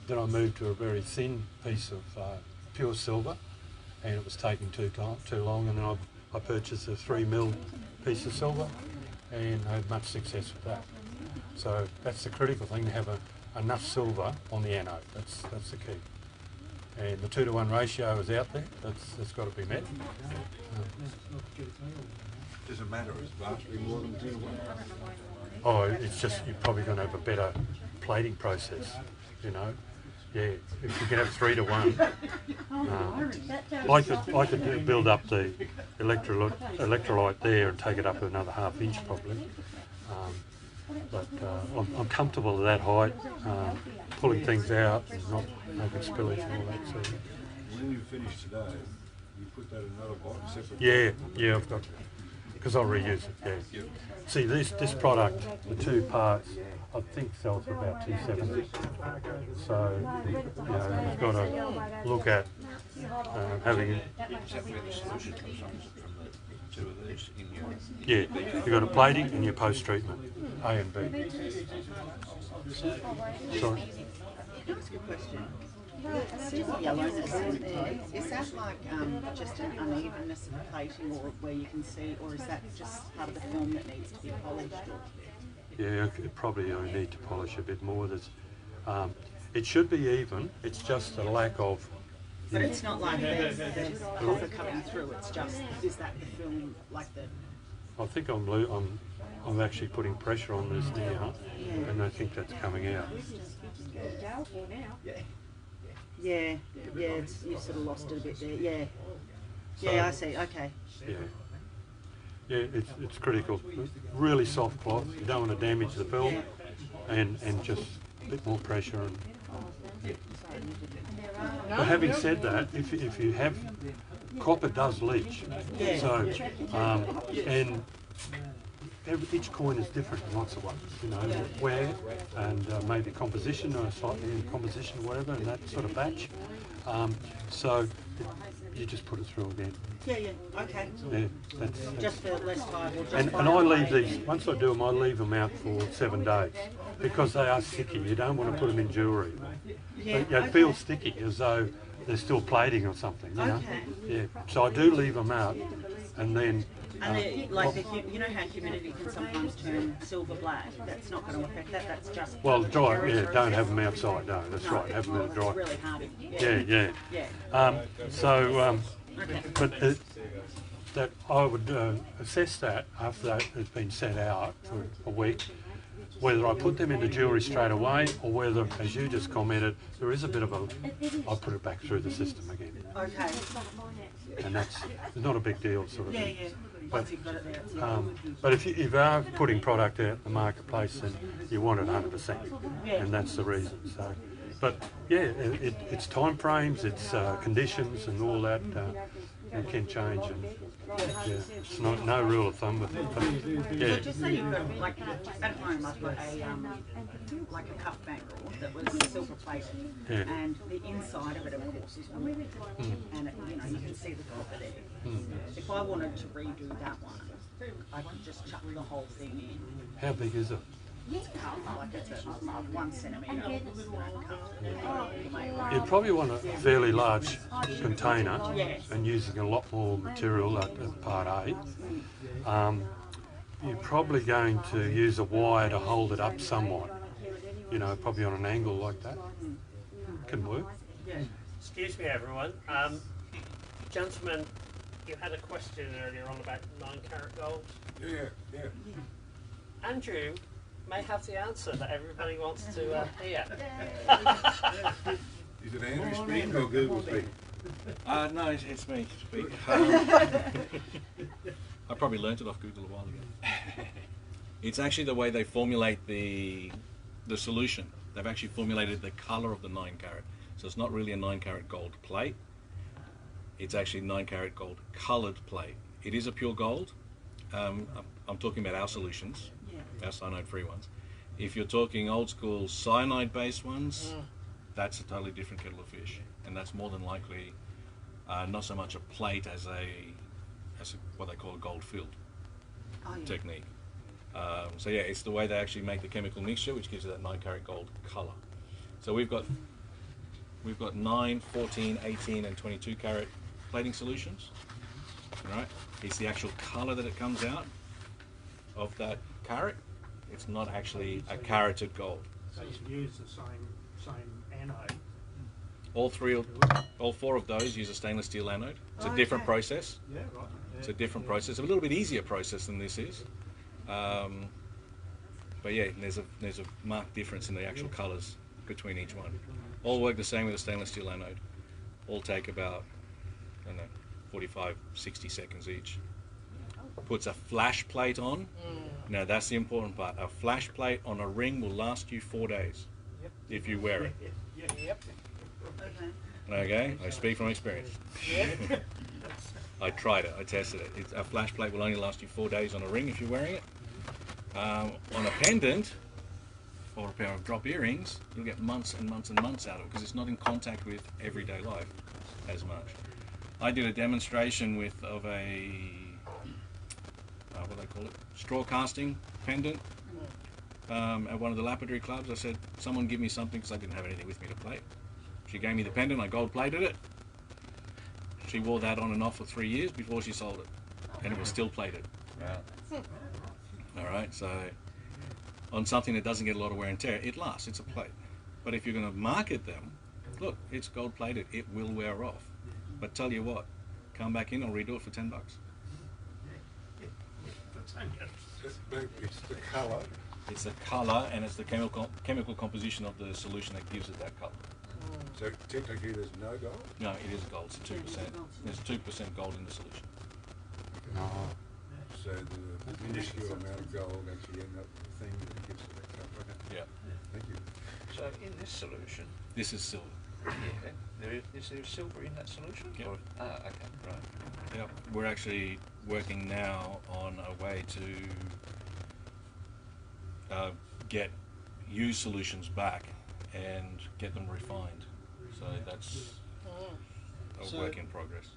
Then I moved to a very thin piece of pure silver, and it was taking too long. And then I purchased a 3mm piece of silver, and I had much success with that. So that's the critical thing, to have enough silver on the anode. That's the key. And the 2-to-1 ratio is out there. That's got to be met. Does it matter? It's vastly more than 2 to 1. Oh, it's just you're probably going to have a better plating process, you know. Yeah, if you can have 3 to 1, I could build up the electrolyte there and take it up another ½ inch probably. But I'm comfortable at that height, pulling things out and not making spillage and all that sort of thing. When you finish today, you put that in another bottle separate? Yeah, I've got, because I'll reuse it, yeah. See, this product, the 2 parts, I think sells for about $270. So, you know, you've got to look at having it. Is that where the solution comes from the two of these in your... Yeah, you've got a plating and your post-treatment, A and B. Sorry? That's a good question. The yellowness in there, is that like just an unevenness of plating or where you can see, or is that just part of the film that needs to be polished? Yeah, probably I need to polish a bit more. It should be even, it's just a lack of... But it's not like there's copper coming through, it's just, is that the film, like the... I think I'm actually putting pressure on this now, and I think that's coming out. Yeah, it's, you sort of lost it a bit there, yeah. Yeah, I see, okay. Yeah, it's critical. Really soft cloth, you don't want to damage the film, and just a bit more pressure. But having said that, if you have, copper does leach, so, and each coin is different in lots of ways, you know, wear and maybe composition or slightly in composition or whatever, and that sort of batch. So you just put it through again. Yeah, okay. Yeah, that's just for less time. And I leave these, once I do them, I leave them out for 7 days because they are sticky. You don't want to put them in jewellery. They feel sticky as though they're still plating or something, you know? Yeah, so I do leave them out and then... And like you know how humidity can sometimes turn silver black. That's not going to affect that. That's just well, dry. Yeah, don't have them outside. No, that's right. Have them in dry. Really hard. Yeah. But that I would assess that after that has been set out for a week, whether I put them into jewellery straight away or whether, as you just commented, there is a bit of a, I put it back through the system again. Okay. And that's not a big deal, sort of thing. Yeah. But if you are putting product out in the marketplace, then you want it 100%, and that's the reason. So, but yeah, it's time frames, it's conditions, and all that. It can change, and yeah, it's no rule of thumb with it. But, yeah. So just say you've got like at home, I've got a like a cuff bangle that was silver plated, and the inside of it, of course, is wood, and you can see the copper there. If I wanted to redo that one, I could just chuck the whole thing in. How big is it? Like it's a 1 centimetre cup. You'd probably want a fairly large container and using a lot more material at part A. You're probably going to use a wire to hold it up somewhat, probably on an angle like that. Can work. Excuse me everyone. Gentlemen, you had a question earlier on about 9-carat gold. Yeah. Andrew may have the answer that everybody wants to hear. Is it Andrew speaking or Google speaking? No, it's me speaking. I probably learnt it off Google a while ago. It's actually the way they formulate the solution. They've actually formulated the colour of the 9-carat. So it's not really a 9-carat gold plate. It's actually 9-carat gold coloured plate. It is a pure gold. I'm talking about our solutions. Our cyanide-free ones. If you're talking old school cyanide-based ones, that's a totally different kettle of fish, and that's more than likely not so much a plate as what they call a gold-filled technique. So yeah, it's the way they actually make the chemical mixture, which gives it that 9-carat gold color. So we've got 9, 14, 18, and 22-carat plating solutions. All right, it's the actual color that it comes out of that carat. It's not actually a carotted gold. So you use the same anode. All 4 of those use a stainless steel anode. It's a different process. Yeah, right. It's a different process, a little bit easier process than this is. But yeah, there's a marked difference in the actual colours between each one. All work the same with a stainless steel anode. All take about, 45, 60 seconds each. Puts a flash plate on. Now that's the important part. A flash plate on a ring will last you 4 days if you wear it. Okay, I speak from experience. I tried it, I tested it. A flash plate will only last you 4 days on a ring if you're wearing it. On a pendant or a pair of drop earrings, you'll get months and months and months out of it because it's not in contact with everyday life as much. I did a demonstration of a what do they call it? Straw casting pendant. At one of the lapidary clubs. I said, someone give me something, because I didn't have anything with me to plate. She gave me the pendant, I gold plated it. She wore that on and off for 3 years before she sold it. And it was still plated. Alright, so on something that doesn't get a lot of wear and tear, it lasts, it's a plate. But if you're going to market them, look, it's gold plated, it will wear off. But tell you what, come back in, I'll redo it for $10. It's the colour. It's the colour, and it's the chemical composition of the solution that gives it that colour. So technically there's no gold? No, it is gold, it's 2%. There's 2% gold in the solution. So the minuscule amount of gold actually ends up with the thing that gives it that colour. Okay. Yeah. Thank you. So in this solution, This is silver. is there silver in that solution? Yep. Okay, right. Yep. We're actually working now on a way to get used solutions back and get them refined. So that's a work in progress.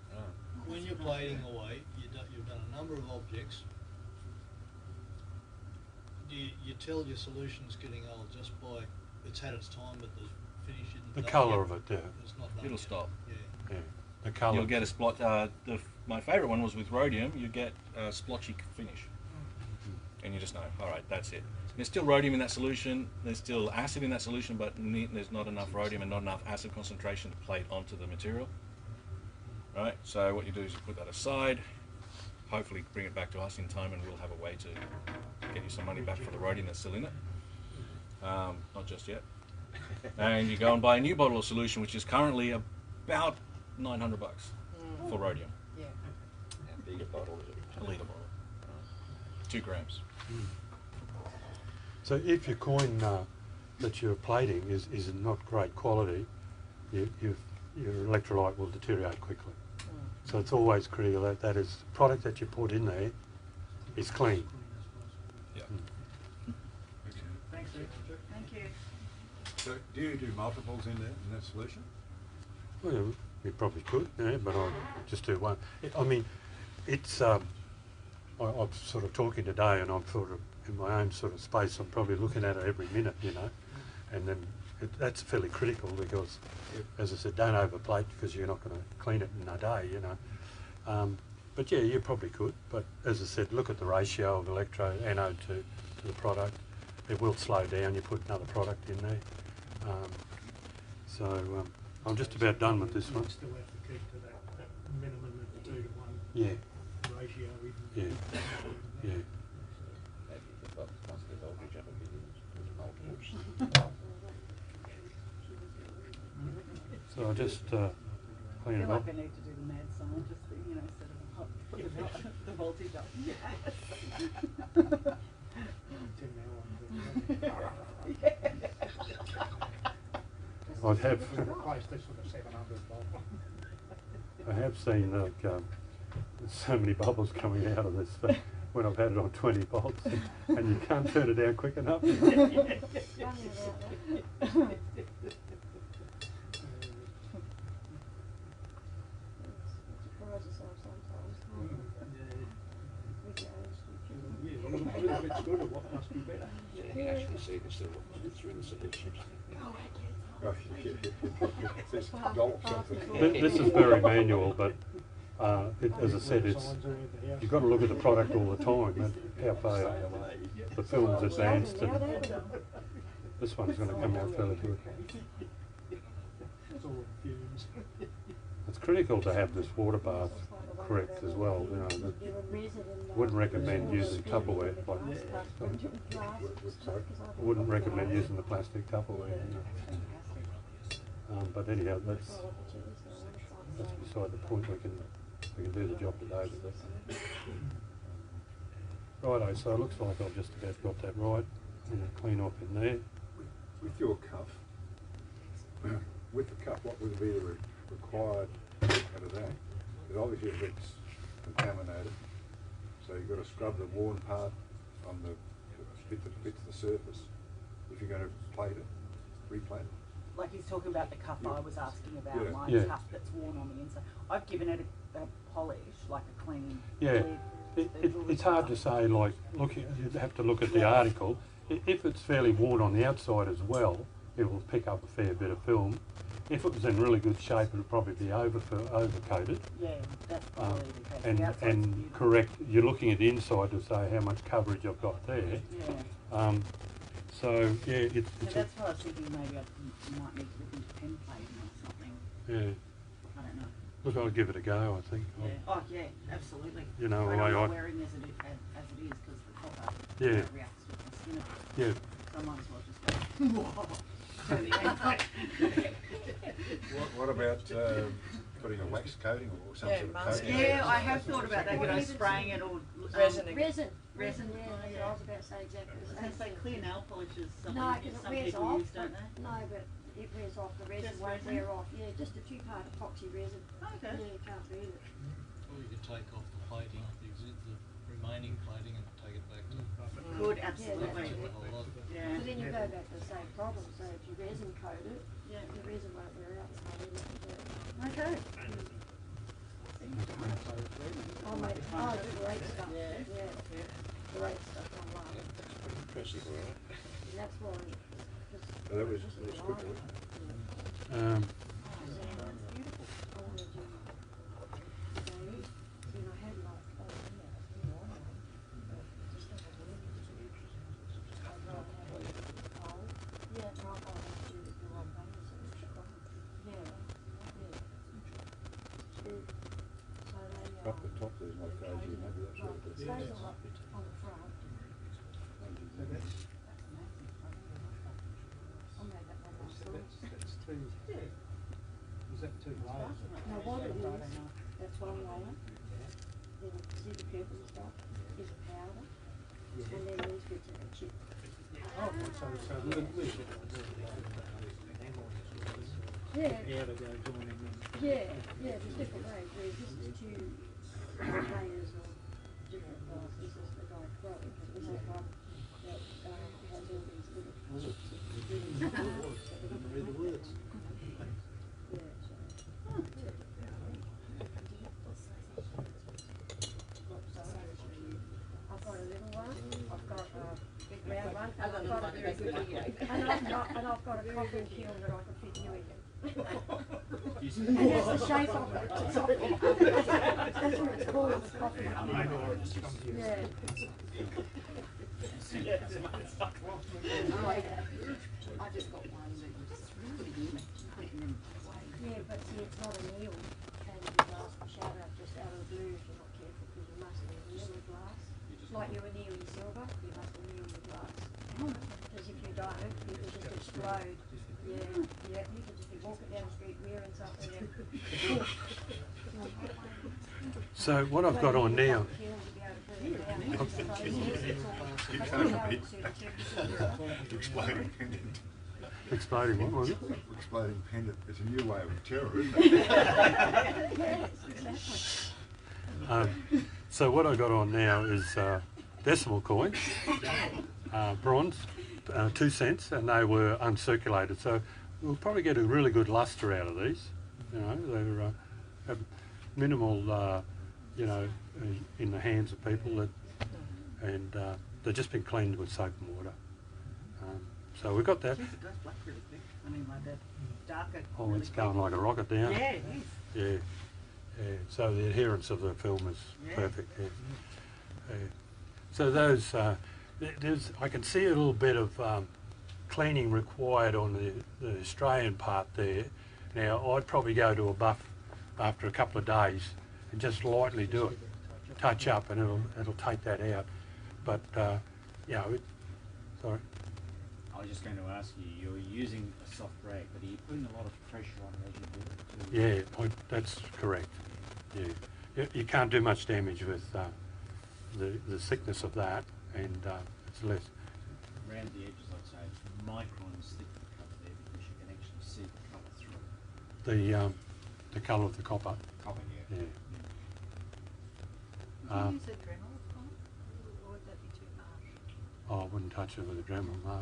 When you're plating away, you've done a number of objects. You tell your solution's getting old just by it's had its time, but the finish isn't The done colour yet. of it, yeah. It's not done It'll yet. stop. Yeah. Yeah. The colour. You'll get a splot. My favourite one was with rhodium. You get a splotchy finish, and you just know, all right, that's it. There's still rhodium in that solution. There's still acid in that solution, but there's not enough rhodium and not enough acid concentration to plate onto the material. Right. So what you do is you put that aside. Hopefully, bring it back to us in time, and we'll have a way to get you some money back for the rhodium that's still in it. Not just yet. And you go and buy a new bottle of solution, which is currently about $900 for rhodium. Yeah. How big a bottle is it? A litre bottle. 2 grams. So if your coin that you're plating is not great quality, your electrolyte will deteriorate quickly. So it's always critical that is the product that you put in there is clean. Yeah. Thanks, Rick. Thank you. So do you do multiples in that solution? Well, you probably could, yeah, but I'll just do one. I mean, it's I'm sort of talking today, and I'm sort of in my own sort of space. I'm probably looking at it every minute, you know, and then that's fairly critical because, as I said, don't overplate because you're not going to clean it in a day, you know. But yeah, you probably could. But as I said, look at the ratio of electrode anode to the product. It will slow down. You put another product in there. I'm just about done with this one. You still have to keep to that minimum of 2 to 1 Yeah. ratio. Yeah. Yeah. Maybe the must be voltage up a bit in multiples. So I'll just clean I it feel up. like I need to do the mad scientist thing, you know, instead of the voltage up. I'd have. Replace this with a 700 volt. I have seen like there's so many bubbles coming out of this when I've had it on 20 volts, and you can't turn it down quick enough. You can actually see the silver through the solution. This is very manual, but as I said, you've got to look at the product all the time and how far the film's advanced. And this one's going to come out fairly good. It's critical to have this water bath correct as well. You know, wouldn't recommend using Tupperware. I wouldn't recommend using the plastic Tupperware. You know. But anyhow, that's beside the point. We can do the job today with this. Righto, so it looks like I've just about got that right. I'm going to clean off in there. With your cuff, with the cuff, what would be the required out of that? Because obviously if it's contaminated, so you've got to scrub the worn part on the bit that fits the surface if you're going to plate it, replate it. Like he's talking about the cuff I was asking about, my Yeah. cuff that's worn on the inside. I've given it a polish, like a clean Yeah. lid, It's hard to say, like, you'd have to look at the article. If it's fairly worn on the outside as well, it will pick up a fair bit of film. If it was in really good shape, it would probably be overcoated. Yeah, that's probably the case. The outside's And beautiful. correct, you're looking at the inside to say how much coverage I've got there. Yeah. So yeah, it's So a, that's what I was thinking, maybe I might need to look into pen plating or something. yeah. I don't know. Look, I'll give it a go. I think. Yeah. Oh, yeah, absolutely. You know, I the don't way know I- wearing as it is because the copper Yeah. reacts with my skin. Yeah. So I might as well just go, whoa. Turn the end. What about putting a wax coating or some Yeah, sort of mask. coating? Yeah, I have thought about that, you know, spraying it or Resin. Resin. Resin. Yeah, that's what I was about to say exactly I the was same going to say thing. clear nail polish is something No, that because it some wears people off. use, don't they? No, but it wears off. The resin Just won't resin? wear off. Yeah, just a two-part epoxy resin. Okay. Yeah, you can't beat it. Or you could take off the plating, the remaining plating, and take it back to. Could, absolutely. Yeah, A whole lot. Yeah. But then you go back to the same problem. So if you resin coat it, Yeah. the resin won't wear out. So we look at that. Okay. Oh, mate, oh, great stuff. Yeah. Great stuff online. That's pretty impressive, all right. And that's why. So that was quick. wasn't it? Um, Up the top there's no cage, maybe that's what it is. On the front. I'll make that one myself. That's two. Is that two layers? Now what it is, that's one layer. Then see the purple stuff is a powder. And then these bits are a chip. Oh, so a little bit. Yeah. Yeah, they go joining in. Yeah, there's different ways, whereas this is two layers of different this is the dark grey, this is one that has all these little chips. Read the words. Yeah, I've got a little one, I've got a big round one, and I've got a very good and I've got a coffee kiln that I can fit you in. And that's the shape of it. That's what it's called, it's coffee. Yeah. I just got one that was really good. Yeah, but see, it's not an eel. And you glass will shout out just out of the blue if you're not careful, because you must be an eel with glass. Like you're an eel in silver, you must be an eel with glass. Because if you don't, it will just explode. Yeah, you could just be walking down the street wearing something and... so what I've got on now, Exploding pendant. exploding one, was it? Exploding pendant. It's a new way of terror, isn't it? Yes, exactly. So what I got on now is decimal coins, bronze, 2 cents, and they were uncirculated. So we'll probably get a really good luster out of these. You know, they're have minimal, you know, in the hands of people, that, and they've just been cleaned with soap and water. So we've got that. Geez, it goes black really quick. I mean, like that darker. Oh, really it's going like a rocket down. Yeah, it is. Yeah, yeah. So the adherence of the film is Yeah. perfect. Yeah. So those, there's, I can see a little bit of cleaning required on the Australian part there. Now I'd probably go to a buff after a couple of days and just lightly do it, touch up, and it'll take that out. But you know, sorry. I was just going to ask you, you're using a soft rag, but are you putting a lot of pressure on it as you do it? Yeah, that's correct. Yeah, you can't do much damage with the thickness of that, and it's less. Around the edges, I'd say microns thick the colour there, because you can actually see the colour through. The colour of the copper. Copper, yeah. Yeah. Would you use a Dremel on it, or would that be too harsh? Oh, I wouldn't touch it with a Dremel, no.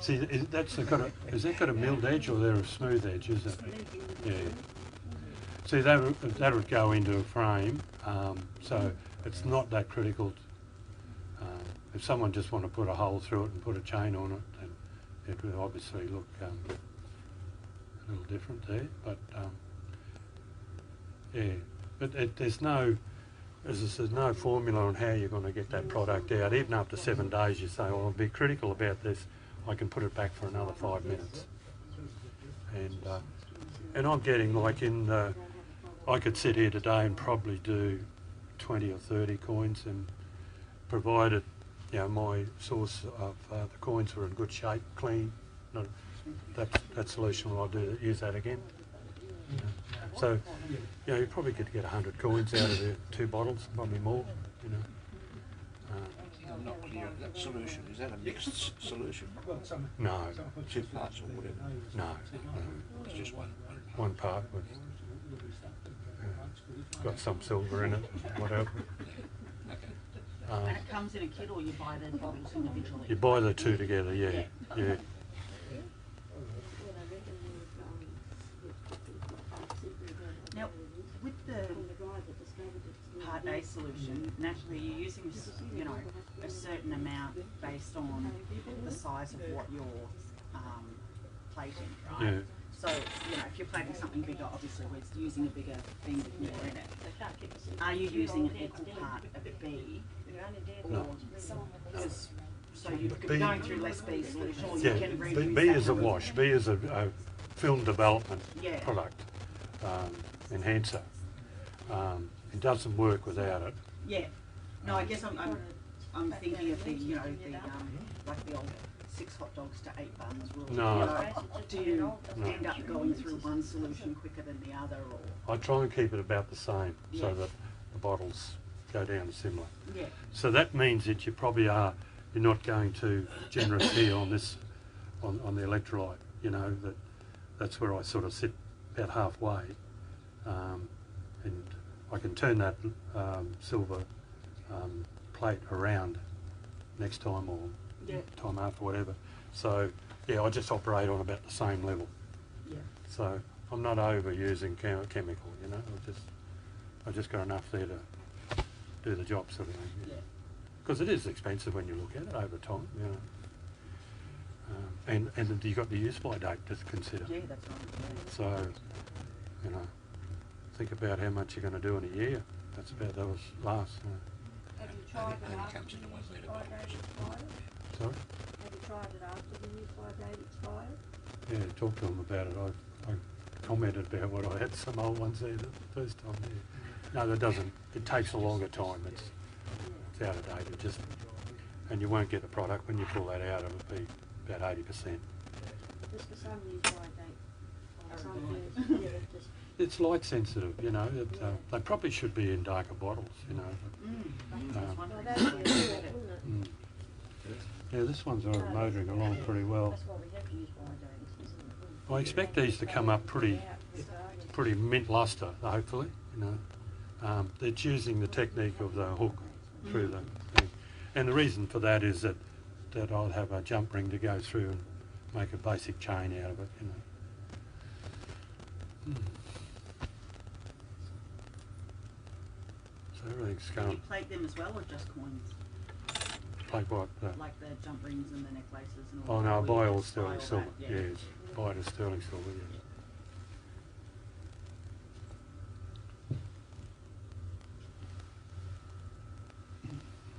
See, has that got a milled edge, or they're a smooth edge, is it? Yeah. See, that would go into a frame, so it's not that critical. If someone just want to put a hole through it and put a chain on it, then it would obviously look a little different there. But yeah, but there's no, there's no formula on how you're going to get that product out. Even after 7 days, you say, "Well, I'll be critical about this. I can put it back for another 5 minutes." And I'm getting like I could sit here today and probably do 20 or 30 coins, and provided my source of the coins were in good shape, clean, that solution will do use that again. So you probably could get 100 coins out of the 2 bottles, probably more. I'm not clear. That solution, is that a mixed solution? No. 2 parts or whatever? No. It's just one part. One part with got some silver in it, whatever. And it comes in a kit, or you buy the bottles individually? You buy the 2 together, yeah. Now, with the Part A solution, naturally you're using, a certain amount based on the size of what you're plating, right? Yeah. So, if you're plating something bigger, obviously we're using a bigger thing with more in it. Are you using an equal part of B? No. So you're going through less B solution, or you Yeah, can reuse B that is a kind of- wash. B is a film development Yeah. product, enhancer. It doesn't work without it. Yeah. No, I guess I'm thinking of the like the old 6 hot dogs to 8 buns rule. No. Do you end up going through one solution quicker than the other, or? I try and keep it about the same so Yeah. that the bottles go down similar. Yeah. So that means that you probably you're not going too generous here on this, on the electrolyte. That's where I sort of sit about halfway, and I can turn that silver plate around next time or time after, whatever. So I just operate on about the same level. Yeah. So I'm not overusing chemical. I just got enough there to do the job, sort of thing. Yeah. Because it is expensive when you look at it over time. And you've got the use by date to consider. Yeah, that's right. So, think about how much you're going to do in a year. That was last. Have you tried it Only after comes in a the 1 litre use bottle. by date expired? Sorry? Have you tried it after the use by date expired? Yeah, talk to them about it. I commented about what I had some old ones there the first time there. No, that doesn't. It takes a longer time. It's out of date. And you won't get the product when you pull that out. It'll be about 80%. Just for some use by date. Or some years, just It's light sensitive, they probably should be in darker bottles, well, that'd be a bit, wouldn't it? Yeah, this one's motoring along pretty well. That's why we have use by date, isn't it? I expect these to come up pretty mint luster, hopefully, They're choosing the technique of the hook through the thing. And the reason for that is that I'll have a jump ring to go through and make a basic chain out of it, So everything's Do you going. plate them as well, or just coins? Plate what? Like the jump rings and the necklaces and all Oh that? no, I Or buy you all just buy sterling all silver. that? Yes, buy it as sterling silver. Yes.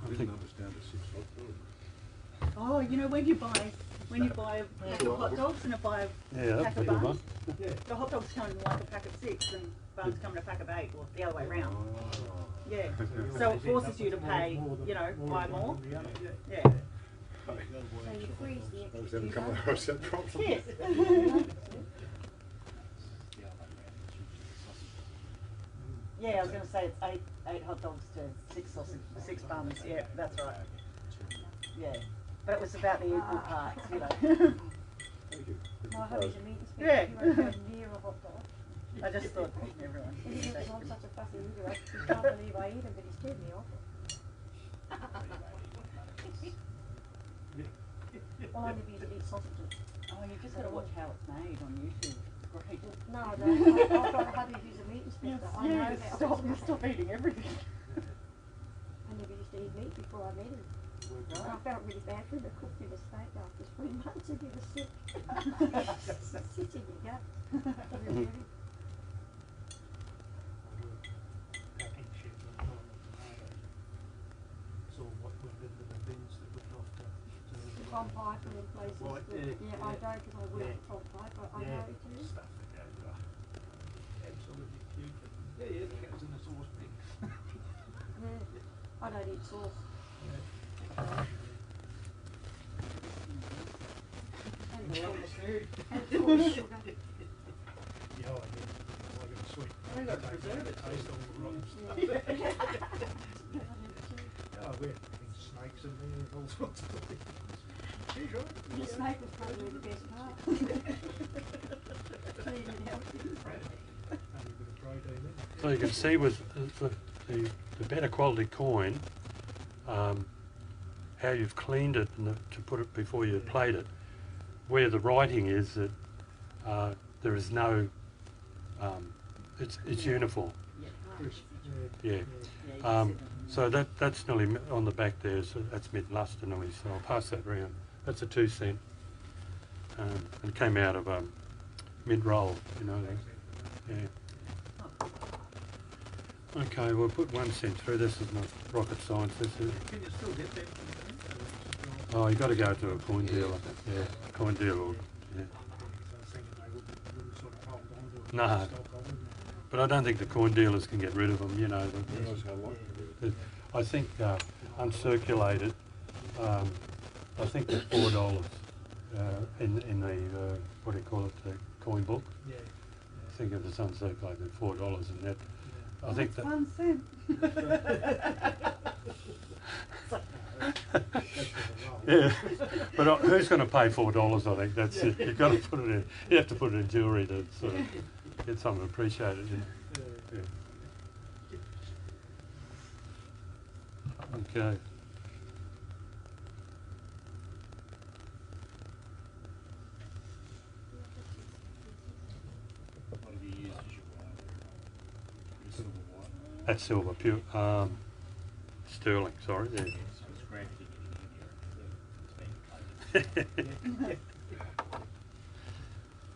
I didn't understand the 6 hot dogs. Oh, when you buy a pack of hot dogs and buy Yeah, a that's pack a of good buns, one. the hot dogs come in like a pack of 6 and buns come in a pack of 8, or the other way around. Yeah. So it forces you to pay, buy more. Yeah. So you freeze the I was extra never two come buns. across that problem. Yes. Yeah, I was going to say it's eight hot dogs to 6 sausage, 6 buns. Yeah, that's right. Yeah, but it was about the equal parts, Thank you. My hubby's a meat Yeah. inspector, he won't go near a hot dog. I just thought everyone He should thinks say. I'm such a fussy idiot, he can't believe I eat them, but he's scared me off. Well, only because I eat sausages. Oh, you've just got to watch how it's made on YouTube. Great. No, I've got a hubby who's a meat inspector. But I know Yeah, about it. stop eating everything. I never used to eat meat before I met him. And I felt really bad for him to cook me the steak after 3 months and he was sick. Sits in your gut. Really heavy. Packing shit on top of tomatoes. It's all what went into the bins that went off to Tom Piper in places. Right, that, yeah, I yeah. don't because I work Yeah. with Tom Piper. I yeah, know too. stuff that goes off. Absolutely cute. Yeah, that goes in the sauce bin. Yeah. I don't eat sauce. And all the food. And all the sugar. Yeah, I do. I like it sweet. I got Taste preservatives. all the rotten stuff. Oh, we had things, snakes in there and all sorts of things. She's right. The snake was probably the best part. Clean and healthy. Only a bit of protein in it. So you can see with the better quality coin, how you've cleaned it and to put it before you plate it, where the writing is that there is no, it's uniform. Crisp. Yeah. So that's nearly on the back there, so that's mint luster nearly, so I'll pass that round. That's a 2 cent. And it came out of mint roll, you know. Yeah. Okay, we'll put 1 cent through. This is not rocket science, this is. Can you still get that? Oh, you got to go to a coin dealer. Yeah, coin dealer. Yeah. I was thinking they wouldn't sort of hold on to it. No. Stock of it. But I don't think the coin dealers can get rid of them, you know. Realise how light it is. I think uncirculated, I think they're $4 in the, what do you call it, the coin book. Yeah. I think if it's uncirculated, $4 and that, I think that. 1 cent. Yeah, but who's going to pay $4? I think that's it. You've got to put it in. You have to put it in jewellery to sort of get someone to appreciate it. Yeah. Okay. What have you used as your wire there? Silver wire? That's silver, pure. Sterling. Sorry. Yeah. So it's gradually getting heavier. It's been plated.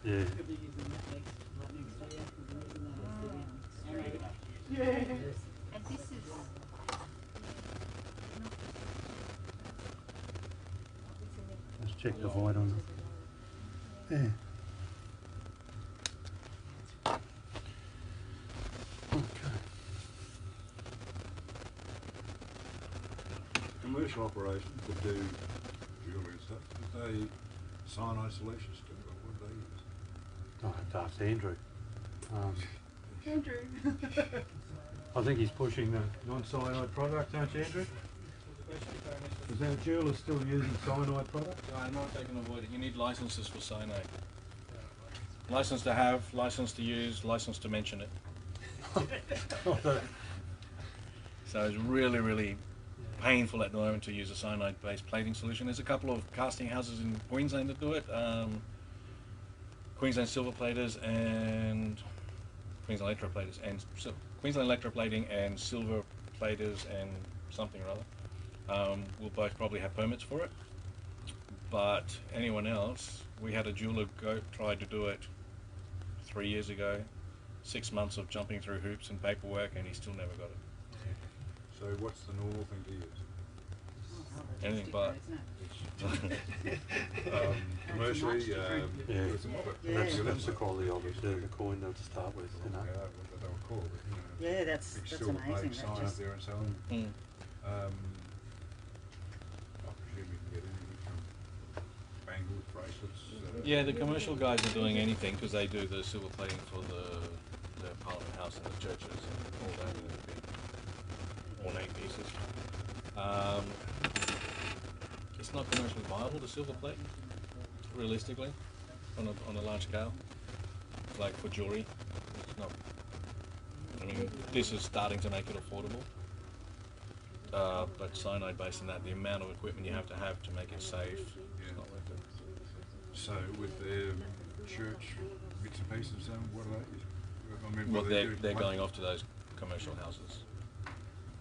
Yeah. Could be using that right next to you. Yeah. And this is. Let's check the void on it. Yeah. Okay. Commercial operations that do jewellery and stuff, do they cyanide solutions too, or what do they use? Oh, I have to ask Andrew. Andrew. I think he's pushing the non-cyanide product, don't you, Andrew? Is our jeweller still using cyanide product? I'm not taking avoid it. You need licenses for cyanide. License to have, license to use, license to mention it. So it's really, really painful at the moment to use a cyanide-based plating solution. There's a couple of casting houses in Queensland that do it. Queensland Silver Platers and Queensland Electroplaters and Queensland Electroplating and Silver Platers and something or other will both probably have permits for it. But anyone else, we had a jeweller try to do it 3 years ago, 6 months of jumping through hoops and paperwork, and he still never got it. So what's the normal thing to use? Anything but. Commercially, Yeah. there's some of it. That's the quality of it, the coin they'll start with, you know. Okay, what they were called, but, you know, Yeah, that's big silver amazing. plating That sign up just there and so on. Mm. I presume you can get anything from bangles, bracelets. Yeah, the commercial guys are doing anything because they do the silver plating for the Parliament House and the churches and all that, and the big ornate pieces. It's not commercially viable to silver plate, realistically, on a large scale. Like for jewellery, it's not. I mean, this is starting to make it affordable. But cyanide based on that, the amount of equipment you have to make it safe, it's not worth it. So with the church bits and pieces, what are they? I mean, Well, what they're do- going off to those commercial houses.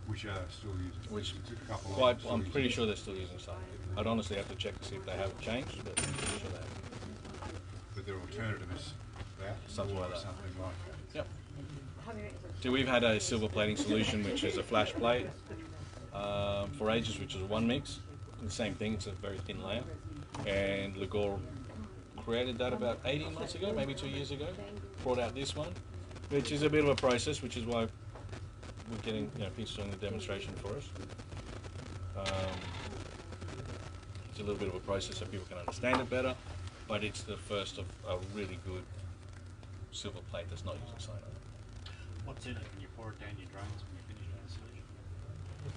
which are still using. Which a couple quite, of them I'm still pretty using- sure they're still using cyanide. I'd honestly have to check to see if they have changed, but I'm pretty sure they have. But their alternative is that, Something or like that. something like that. Yep. So we've had a silver plating solution, which is a flash plate for ages, which is a one mix. The same thing, it's a very thin layer. And Ligor created that about 18 months ago, maybe 2 years ago. Brought out this one, which is a bit of a process, which is why we're getting, Pete's doing the demonstration for us. It's a little bit of a process so people can understand it better, but it's the first of a really good silver plate that's not using cyanide. What's in it? Can you pour it down your drains when you finish that solution?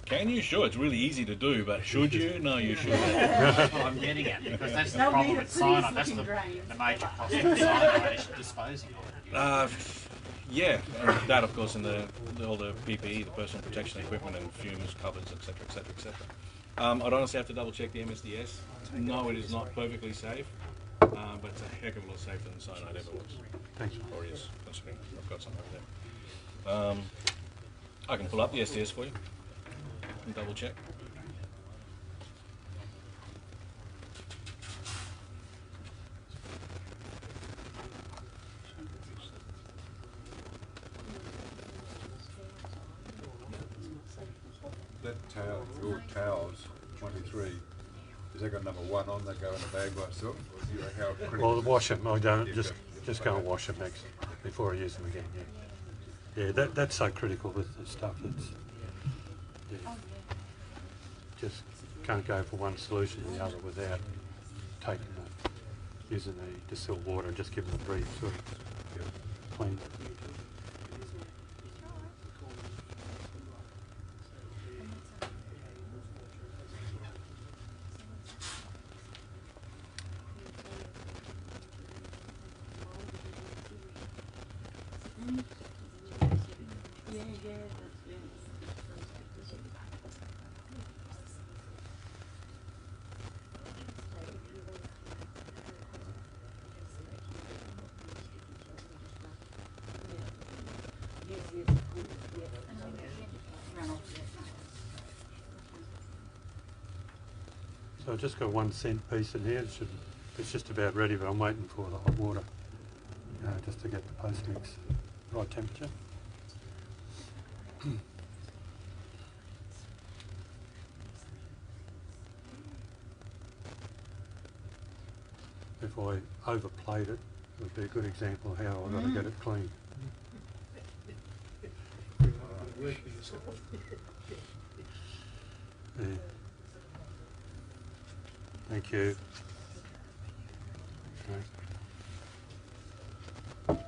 Can you? Sure, it's really easy to do, but should you? No, you shouldn't. That's what I'm getting at, because that's the problem with cyanide. That's the major cost of cyanide is disposing of it. Yeah, and that of course, and all the PPE, the personal protection equipment, and fumes, covers, etc., etc., etc. I'd honestly have to double check the MSDS. No, it is not perfectly safe, but it's a heck of a lot safer than cyanide ever was. Thanks. Or is, considering I've got some over there. I can pull up the SDS for you and double check. That towel, your towels, 23, has that got number 1 on, they go in a bag by itself? Or do you know how critical? Well, wash them. I don't Yeah, just go and wash them next before I use them again. Yeah, that's so critical with the stuff. It's just can't go for one solution to the other without taking using the distilled water and just giving them a brief sort of clean. So I've just got 1 cent piece in here. It's just about ready, but I'm waiting for the hot water just to get the post mix right temperature. If I overplayed it, it would be a good example of how I've got to get it clean. Yeah. Thank you. Okay.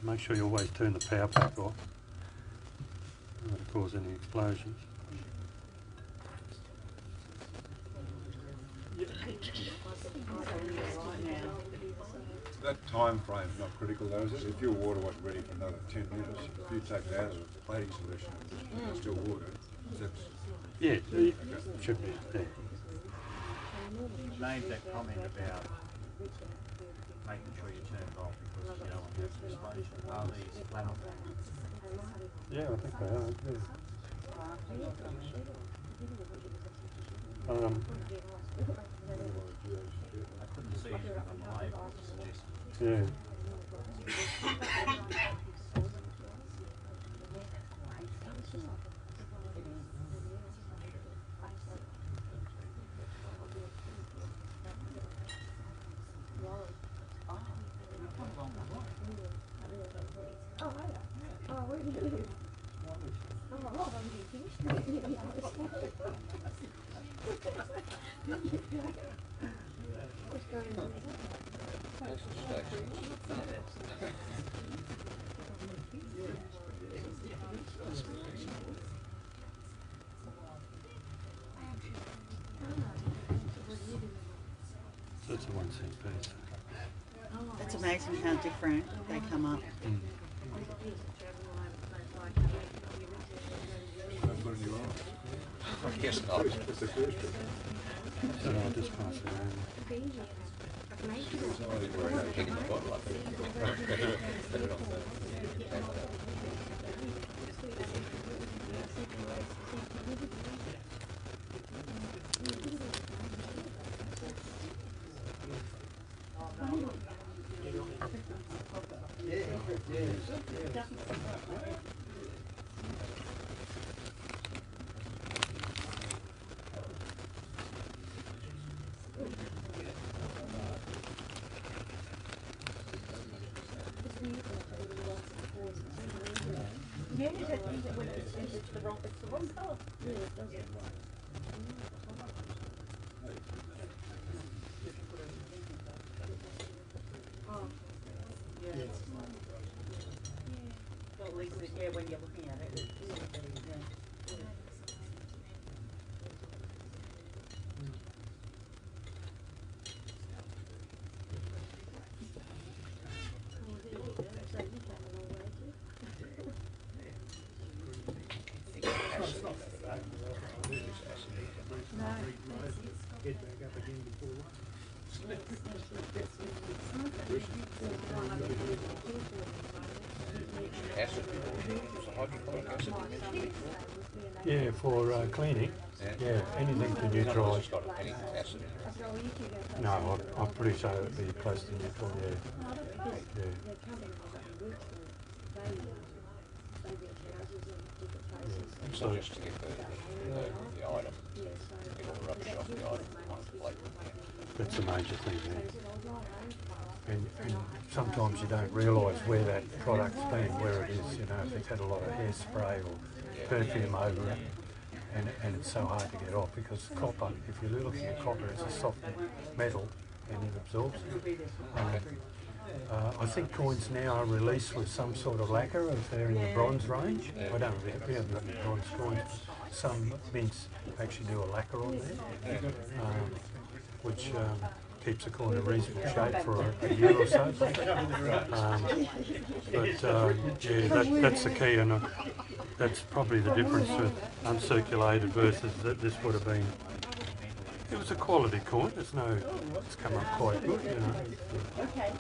Make sure you always turn the power pack off. Don't want to cause any explosions. That time frame's not critical though, is it? If your water wasn't ready for another 10 minutes, if you take it out of the plating solution and just still water, that's... Yeah, it should be there. You made that comment about making sure you turn it off because you don't want to have explosion. Are these flammable? Yeah, I think they are. Yeah. I couldn't see anything on the label to suggest. Yeah. So it's a 1 cent piece. It's amazing how different they come up. Don't put it in your eyes. I guess not. That's the first trick. So I'll just pass it around. Worry about picking the bottle up. Yeah, it's the wrong colour. Yeah, it does. Yeah. Well, at least, yeah, when you're looking at it, yeah. Get back up again before lunch. Acid. So hydrochloric acid you mentioned before? Yeah, for cleaning. Yeah, anything to neutralise. It's got any acid in it. No, I'm pretty sure it'd be close to neutral, yeah. Yeah. It's not just to get the item, to get all the rubbish off the item on the plate. That's a major thing there. And sometimes you don't realise where that product's been, where it is, you know, if it's had a lot of hairspray or perfume over it. And it's so hard to get off because copper, if you're looking at copper, it's a soft metal and it absorbs it. I think coins now are released with some sort of lacquer if they're in the bronze range. I don't know, we haven't got any bronze coins. Some mints actually do a lacquer on there, which keeps the coin in reasonable shape for a year or so. Yeah, that's the key, and that's probably the difference with uncirculated versus that this would have been. It was a quality coin. It's come up quite good, you know.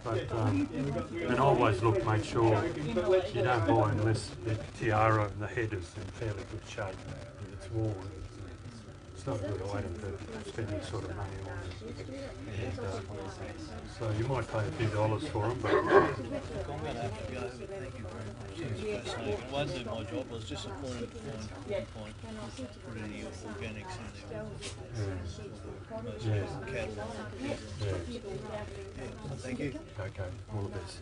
But and always make sure you don't buy unless the tiara and the head is in fairly good shape. If it's worn, it's not a good item to spend this sort of money on. And, so you might pay a few dollars for them, but. I'm going to have to go, but thank you very much. That's fascinating. I won't do my job. I was disappointed to find put any organics in there. Yeah. Cattle. Yeah. Thank you. Okay, all the best.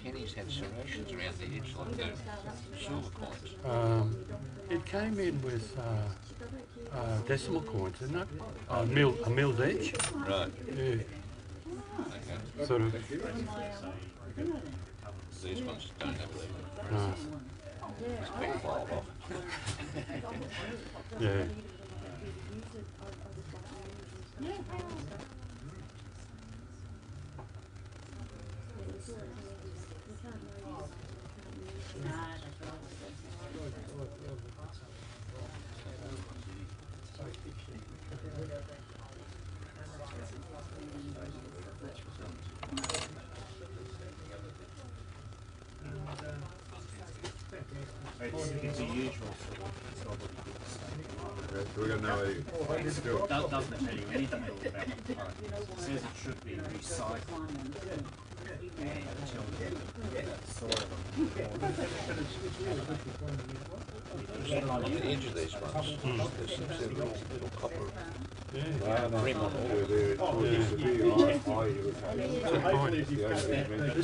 Pennies had serrations around the edge like the silver coins. It came in with decimal coins, isn't it? A milled edge. Right. Yeah. Okay. Sort of. These ones don't have that. No. It's been filed off. Yeah. It's a usual sort of So we're going to know how to do it. doesn't tell you anything at all about the product. It says it should be recycled until the soil. On the edge of these ones, there seems to be a little copper rim on all. This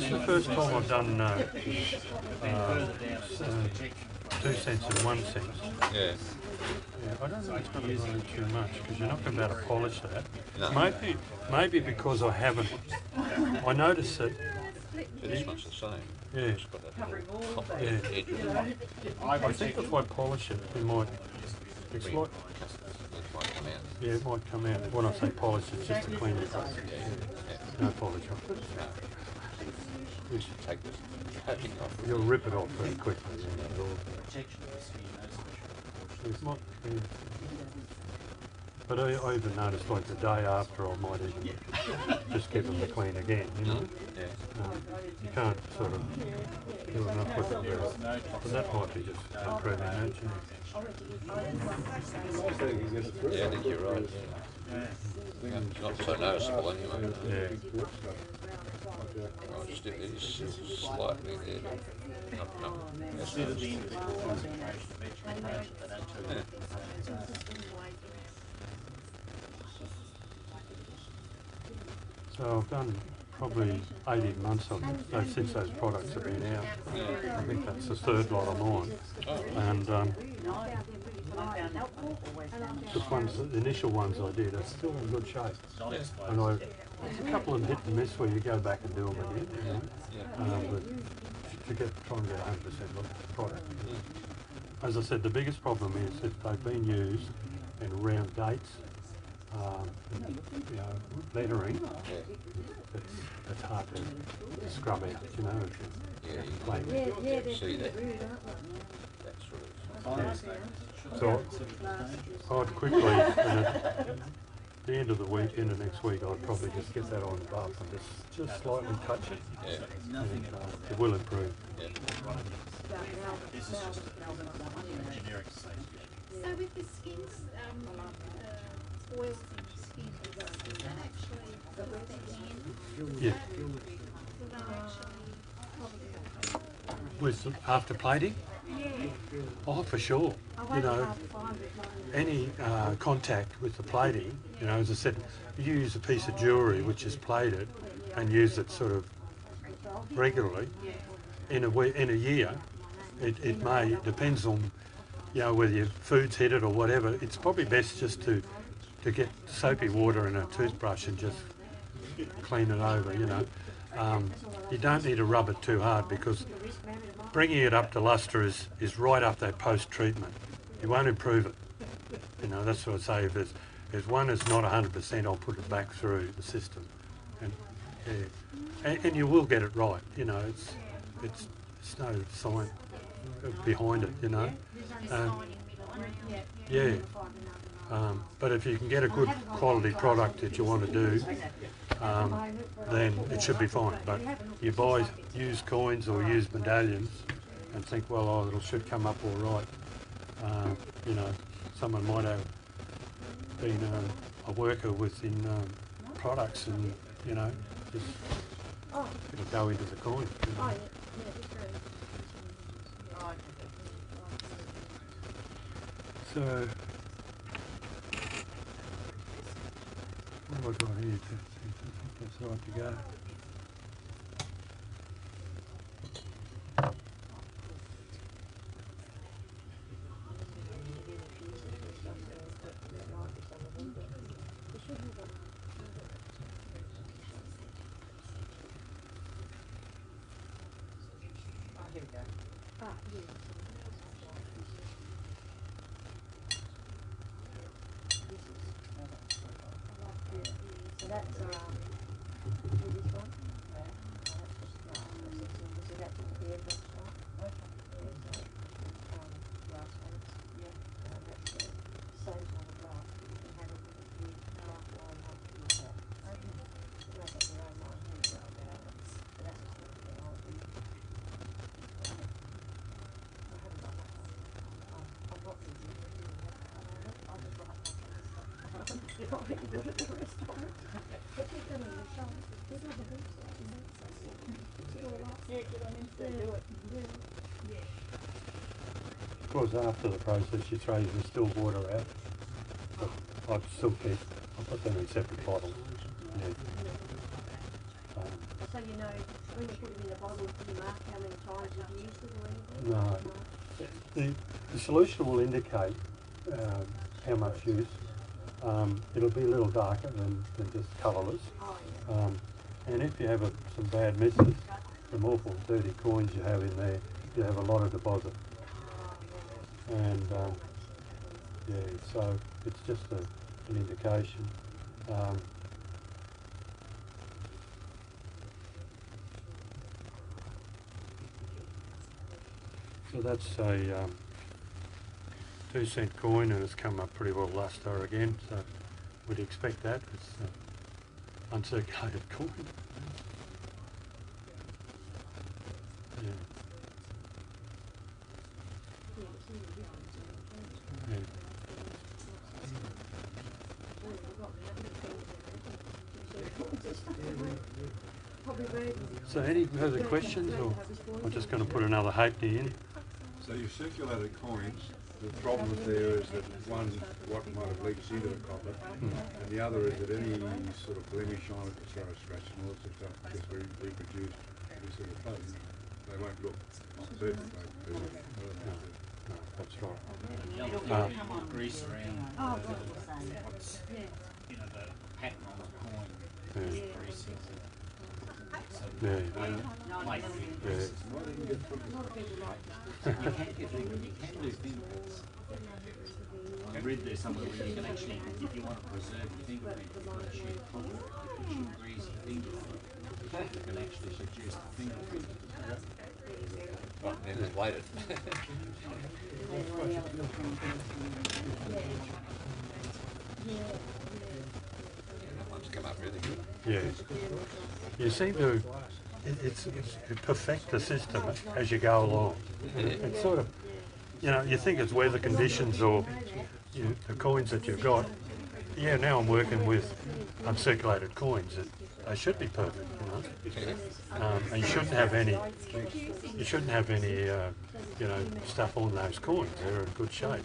is the first time I've done 2 cents and 1 cent. Yeah. Yeah, I don't think it's going to be too much because you're not going to be able to polish that. No. Maybe because I haven't. I noticed that. This one's the same. Yeah. It's got that little copper Yeah. edge of it. I think if I polish it, it might. It's like. It might come out. Yeah, it might come out. When I say polish, it's just to clean it up. No polish off it. You should take this coating off. You'll rip it off very quickly. Protection of the skin, no special precautions. It's not, yeah. But I even noticed like the day after I might even just give them the clean again, you know? Yeah. You can't sort of do enough with it. But that might be just improving nature. Yeah, I think you're right. Yeah. Not so noticeable anyway. Yeah. Oh, just it is slightly there. No. Yes, Instead of the concentration of each component, they don't tell you. So I've done probably 18 months of it, since those products have been out. I think that's the third lot I'm on. And the initial ones I did are still in good shape. And there's a couple of hit and miss where you go back and do them again, you know. But to try and get 100% of the product. As I said, the biggest problem is if they've been used in round dates, you know, lettering, it's hard to scrub out, you know. Yeah, you see that sort of. So I'd quickly, at the end of the week, end of next week, I'd probably just get that on the buff and just slightly touch it. Yeah. And, it will improve. Yeah. This is just a generic safety. So with the skins, oils in the skin, is that actually the Yeah. So that actually With after plating? yeah. Oh, for sure. You know, any contact with the plating, you know, as I said, you use a piece of jewellery which is plated and use it sort of regularly. In a year, it may, depends on, you know, whether your food's hit it or whatever. It's probably best just to get soapy water and a toothbrush and just clean it over, you know. You don't need to rub it too hard because bringing it up to lustre is right up that post-treatment. You won't improve it. You know, that's what I say. If one is not 100%, I'll put it back through the system. And, yeah. And you will get it right, you know. It's no science behind it, you know. Yeah. But if you can get a good quality product that you want to do, then it should be fine. But you buy used coins or used medallions and think, well, oh, it should come up all right. You know, someone might have been a worker within products and, you know, just it'll go into the coin. You know. So, what have I got here? I think that's right to go. Here we go. So that's this one. So that's the beard brush one. Glass ones. Yeah. That's the same sort of glass, but you can have it with a beard glass line up to your top. You make up your own mind who you go about it. But that's the sort of thing I would do. I haven't got that one. I've got these in here. I'll just write that one. You're not really good at the rest of it. But you've done it in the shop. There's other boots there, isn't there? Yeah, get on in there, do it. Of course, after the process, you throw your distilled water out. But I'd still keep, I'll put them in separate bottles. Yeah. So you know, when you put it in the bottle, do you mark how many times you've used it or anything? No. The solution will indicate how much use. It'll be a little darker than just colourless. And if you have some bad misses, some awful dirty coins you have in there, you have a lot of deposit. And yeah, so it's just an indication. So that's a 2-cent coin, and it's come up pretty well last hour again, so we'd expect that. It's uncirculated coin. Yeah. Yeah. So any further questions, or I'm just going to put another halfpenny in? So your circulated coins, the problem there is that one, what might have leaked into the copper, and the other is that any sort of blemish on it, throw a scratch and all sorts of stuff, just reproduced this sort of flow, they won't look certain. No, that's right. Grease around what's, you know, the pattern on the coin. Yeah. Greasy. Yeah. You can do fingerprints. I read there somewhere where you can actually, if you want to preserve your fingerprint, you put a sheet of cotton, you put your greasy finger on it, you can actually produce the fingerprint. Right, and then it's weighted. That one's come up really good. Yeah. You seem to it's perfect the system as you go along. It's sort of, you know, you think it's weather conditions or the coins that you've got. Yeah, now I'm working with uncirculated coins. They should be perfect, you know. And you shouldn't have any. You shouldn't have any, you know, stuff on those coins. They're in good shape.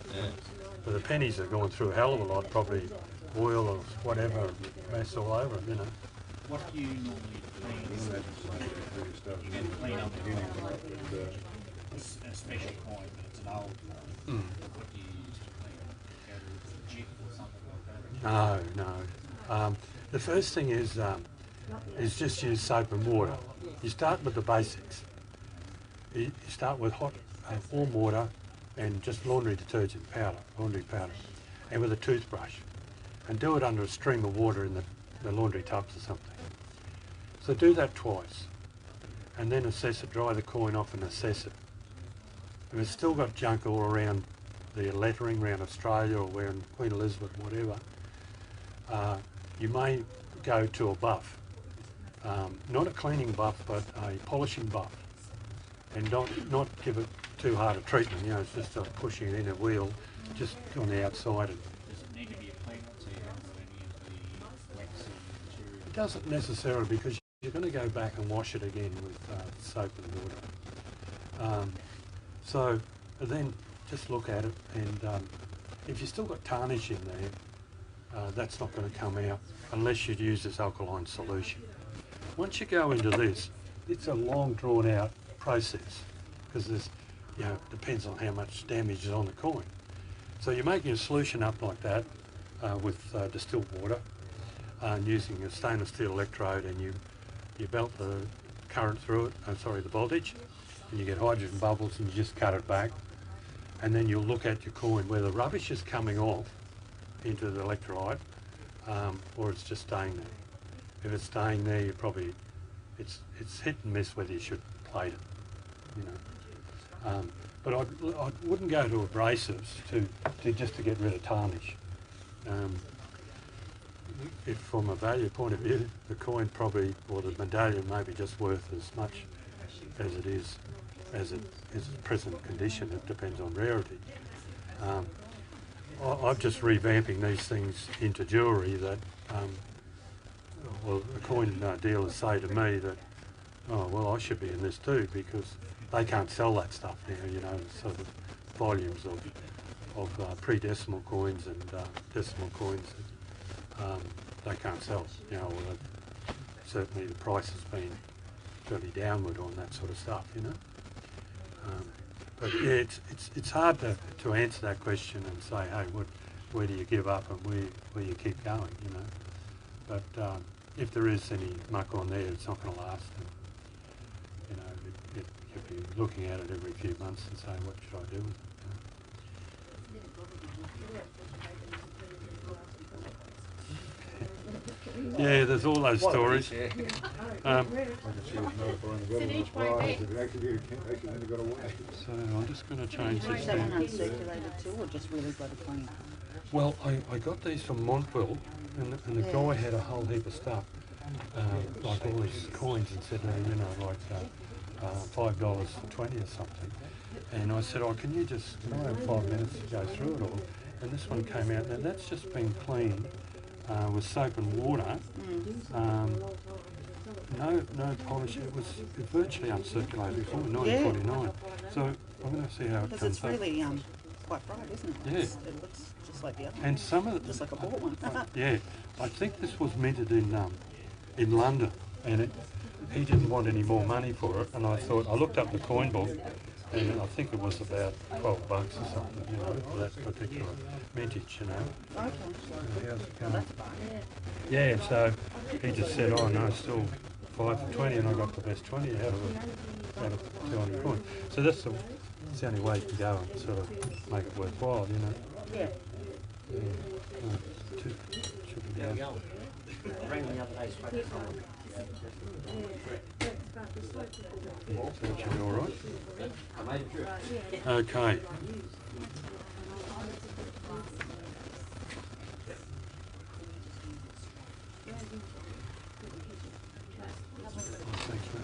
But the pennies have gone through a hell of a lot, probably oil or whatever, mess all over them, you know. What do you normally clean? You can clean up a special coin, but it's an old coin. What do you use to clean it? Go to a jig or something like that? No. The first thing is just use soap and water. You start with the basics. You start with hot warm water and just laundry detergent powder, laundry powder, and with a toothbrush. And do it under a stream of water in the laundry tubs or something. So do that twice, and then assess it, dry the coin off and assess it. If it's still got junk all around the lettering around Australia or around Queen Elizabeth, whatever, you may go to a buff. Not a cleaning buff, but a polishing buff. And not give it too hard a treatment, you know, it's just pushing it in a wheel, just on the outside. Does it need to be a clean one so you haven't got any of the waxy material? It doesn't necessarily, because you're going to go back and wash it again with soap and water. So then just look at it, and if you've still got tarnish in there, that's not going to come out unless you use this alkaline solution. Once you go into this, it's a long drawn out process, because there's, you know, depends on how much damage is on the coin. So you're making a solution up like that with distilled water, and using a stainless steel electrode, and you belt the current through it, the voltage, and you get hydrogen bubbles, and you just cut it back, and then you'll look at your coin where the rubbish is coming off into the electrolyte, or it's just staying there. If it's staying there, you probably, it's hit and miss whether you should plate it, you know. But I wouldn't go to abrasives to just to get rid of tarnish. If from a value point of view, the coin probably, or the medallion may be just worth as much as it is, as its present condition. It depends on rarity. I'm just revamping these things into jewellery that, well, the coin dealers say to me that, oh, well, I should be in this too, because they can't sell that stuff now, you know, sort of volumes of pre-decimal coins and decimal coins that they can't sell. You know, certainly the price has been fairly downward on that sort of stuff, you know. But yeah, it's hard to answer that question and say, hey, where do you give up and where you keep going, you know. But if there is any muck on there, it's not going to last. And, you know, you'll be looking at it every few months and saying, what should I do with it? You know? Yeah, there's all those stories. I can see it's notifying the government prize that it actually never got away. So I'm just going to change this Is that one thing. uncirculated too, or just really bloody clean? Well, I got these from Montville, and the guy had a whole heap of stuff, like all these coins, and said, you know, like $5 for 20 or something. And I said, can I have 5 minutes to go through it all? And this one came out. Now that's just been cleaned with soap and water. No polish. It was virtually uncirculated before 1949. So I'm going to see how it Because comes it's up. really quite bright, isn't it? Yeah. It looks just like the other one. And some of Just like a bought one. yeah, I think this was minted in London, and he didn't want any more money for it. And I looked up the coin book, and I think it was about $12 or something, you know, for that particular vintage, you know. Okay. How's it going? Yeah, so he just said, no, still 5 for 20, and I got the best 20 out of 200 coins. So that's the only way you can go and sort of make it worthwhile, you know. Yeah. Should be down. Rang the other day, spoke to someone. So that should be all right. Okay. Thanks, mate.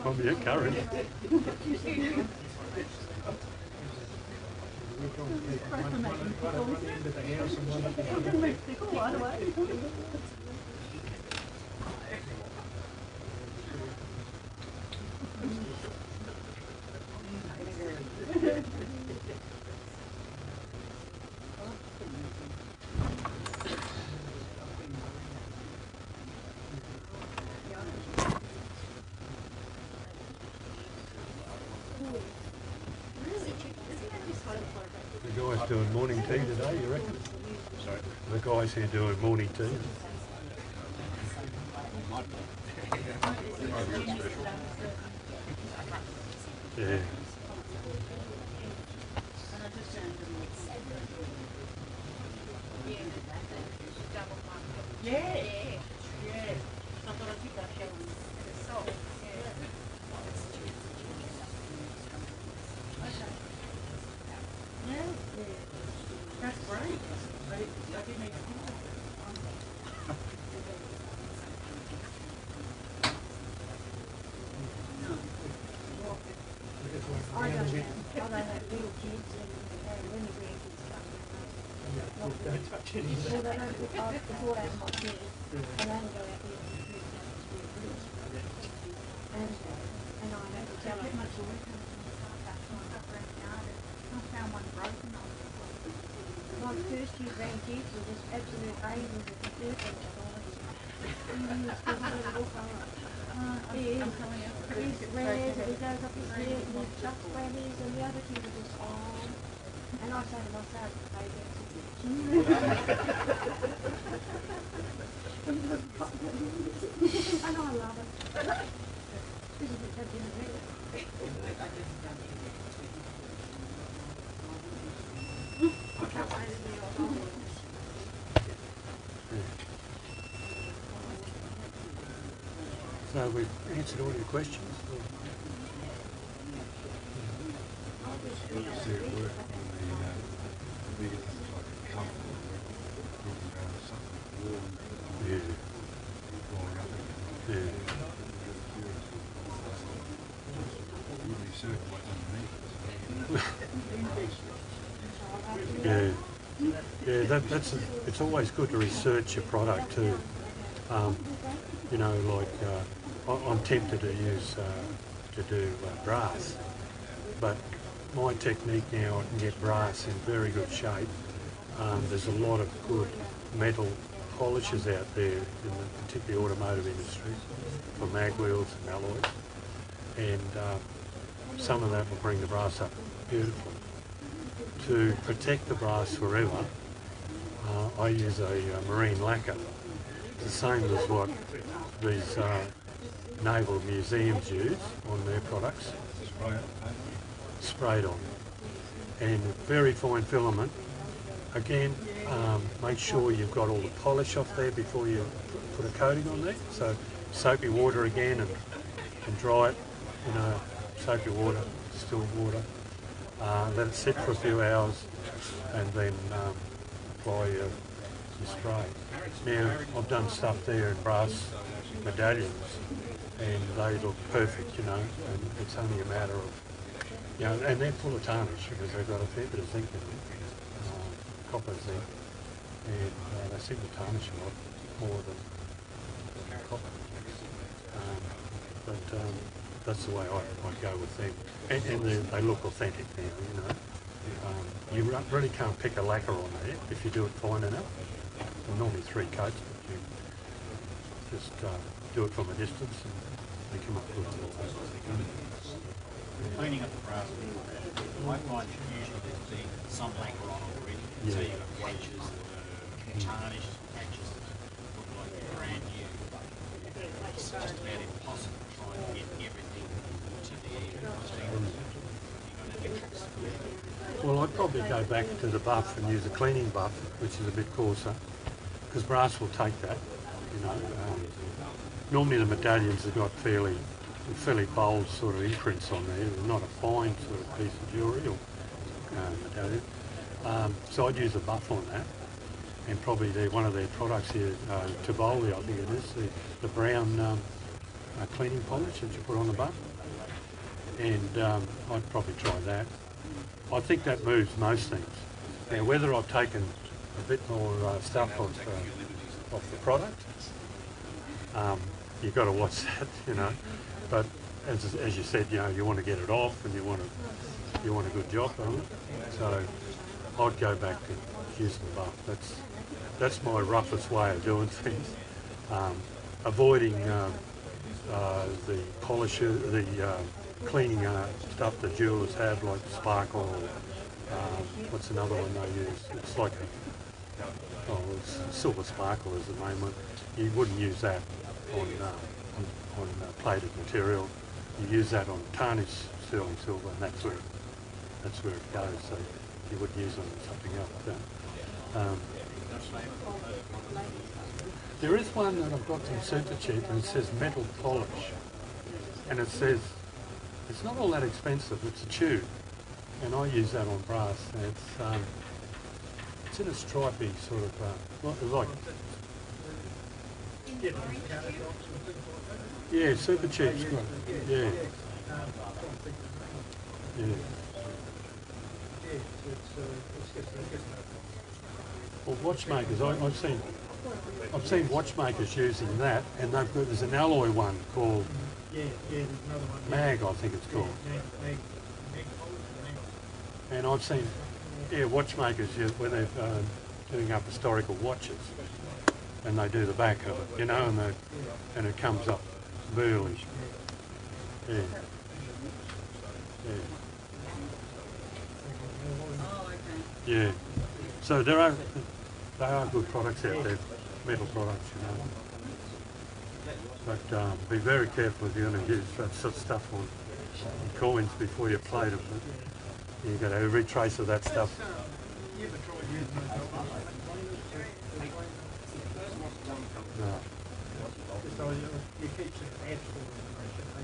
Probably a curry. The guys doing morning tea today, you reckon? Sorry? The guys here doing morning tea. Yeah. That's great. I didn't even think of I don't have little kids and when the grandkids come, Don't touch any of well, that. they don't look after the brought out my kids and they only go out there and do and I had to tell them. My first few grandkids were just absolute angels at the third one. He's red and he goes up his head and he chucks whammies and the other two are just on. And I say to myself, hey, that's a bitch. And I love it. This is a dinner. So we've answered all your questions. Good to see it work on the bigger things like a cup, talking about something warm, Yeah. going up Yeah. really circulate underneath. Yeah, yeah. It's always good to research your product too. You know, like I'm tempted to use to do brass, but my technique now, I can get brass in very good shape. There's a lot of good metal polishes out there, in the particularly automotive industry, for mag wheels and alloys, and some of that will bring the brass up beautifully. to protect the brass forever, I use a marine lacquer. It's the same as what these naval museums use on their products. Sprayed on. And very fine filament. Again, make sure you've got all the polish off there before you put a coating on there. So soapy water again and dry it, soapy water, still water. Let it sit for a few hours and then apply your spray. Now, I've done stuff there in brass medallions and they look perfect, and it's only a matter of, and they're full of tarnish because they've got a fair bit of zinc in them, copper zinc, and they seem to tarnish a lot more than copper. But that's the way I go with them. And they look authentic now, you really can't pick a lacquer on there if you do it fine enough. Well, normally 3 coats, but you just do it from a distance and they come up good. Cleaning up the brass, I find usually there's been some lacquer on already, so you've got patches that are tarnished, patches that look like they're brand new. It's just about impossible to try and get everything to the even. Well, I'd probably go back to the buff and use a cleaning buff, which is a bit coarser, because brass will take that. Normally the medallions have got fairly bold sort of imprints on there. They're not a fine sort of piece of jewellery or medallion. So I'd use a buff on that, and probably one of their products here, Tivoli, I think it is, the brown cleaning polish that you put on the buff. And I'd probably try that. I think that moves most things. Now, whether I've taken a bit more stuff off the product, you've got to watch that, But as you said, you want to get it off, and you want a good job on it. So I'd go back to using the buff. That's my roughest way of doing things. Avoiding the polisher, the cleaning stuff that jewellers have, like sparkle. What's another one they use? It's like it's silver sparkle is the main one. You wouldn't use that on plated material. You use that on tarnished sterling silver, and that's where it goes. So you wouldn't use it on something else. There is one that I've got from Supercheap, and it says metal polish, and it says it's not all that expensive. It's a tube, and I use that on brass. And it's in a stripy sort of like. Yeah, Supercheap's got it. Yeah. Well, watchmakers, I've seen watchmakers using that, and there's an alloy one called Mag, I think it's called. And I've seen watchmakers when they're doing up historical watches, and they do the back of it, and it comes up burly. Yeah. Yeah. So they are good products out there, metal products, But be very careful if you're going to use that sort of stuff on coins before you plate them. You've got every trace of that stuff. No.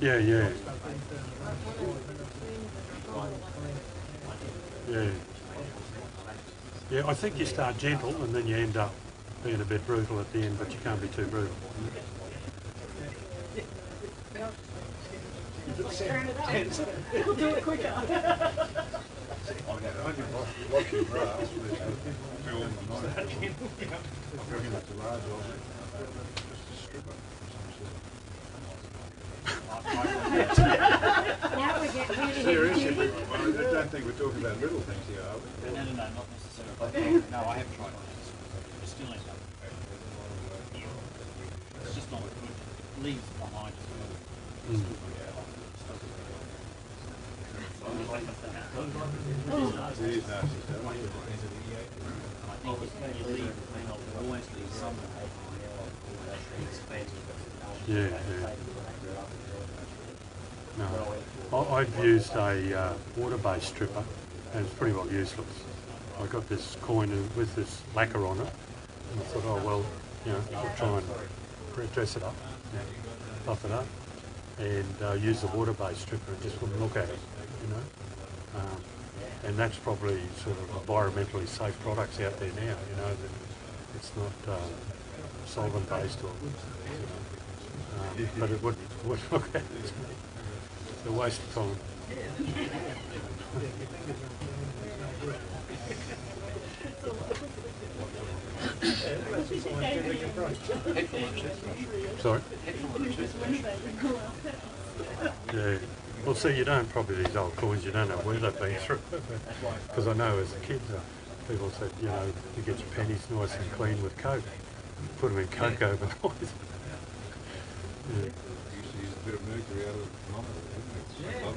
Yeah. Yeah, I think you start gentle and then you end up being a bit brutal at the end, but you can't be too brutal. It'll do it quicker. Watching brass with film and I reckon it's a large object, just a stripper of some sort. Now we're getting really Seriously, I don't think we're talking about little things here, are we? No, not necessarily. No, I have tried it. It's still end up. It's just not good. It leaves behind as well. Yeah, yeah. No, I've used a water-based stripper, and it's pretty well useless. I got this coin with this lacquer on it, and I thought, oh well, you know, I'll try and dress it up, buff it up, and use the water-based stripper and just wouldn't look at it, you know. And that's probably sort of environmentally safe products out there now, you know, that it's not solvent-based or, you know, but it wouldn't look at it. It's a waste of time. Sorry? Yeah. Well, see, you don't probably these old coins, you don't know where they've been through. Because I know as a kid, people said, you know, you get your pennies nice and clean with Coke. Put them in Coke overnight. Yeah. A bit of mercury out of the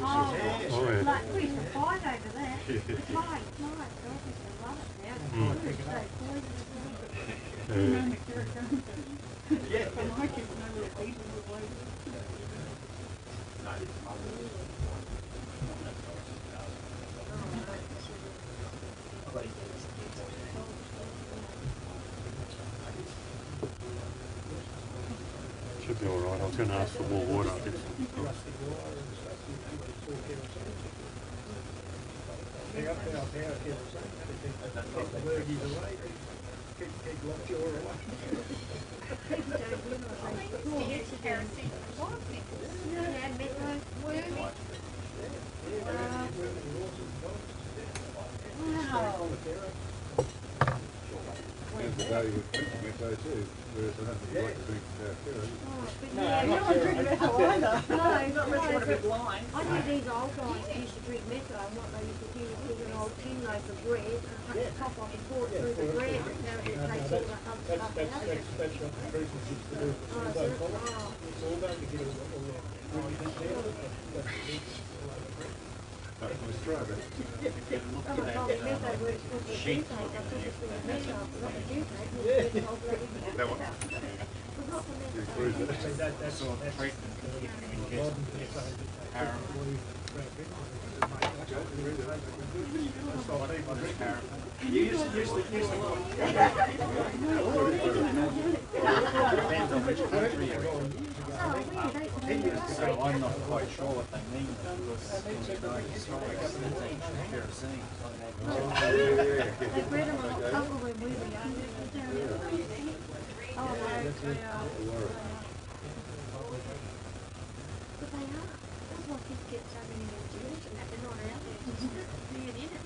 Oh, yeah. Like, we used to fight over that. Fight, obviously love it now. It's so poisonous. Yeah. For my kids, no real people would like it. Should be all right. I was going to ask for more water. I guess. There's the value of drinking Metto too, whereas I don't think you like to drink Terra. No, I don't drink Metto either. Not unless you want to be blind. I know these old guys used to drink Metto, and what they used to do is take an old tin loaf of bread and cut the top off and pour it through the bread, and now it takes all that other stuff out of it. That's what the treatment used to do. It's all about to get all that. Let's try that. Someone told me Metto works for the toothache. I took it for the Metto, not the toothache, and it's the whole bloody thing. That one. Forgot the Metto. That's modern Depends on which country you're in. So I'm not quite sure what they mean because in the historics it's ancient kerosene. They bred them a lot tougher when we were young. Oh, they are. But they are. That's why kids get so many new jewels and that they're not out there just being in it.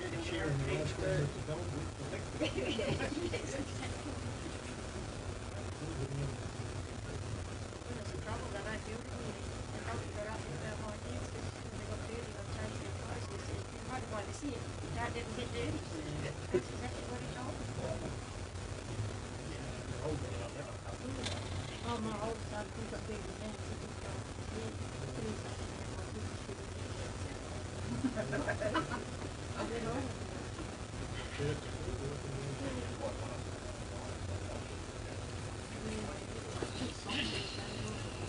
That's the trouble, they don't do it. They don't go out there about my kids because when they got dirty, they'll change their clothes. They said, right away, they see it. Don't let them get dirty. That's exactly what he told them. Oh, my old son, he got big with hands. He just got,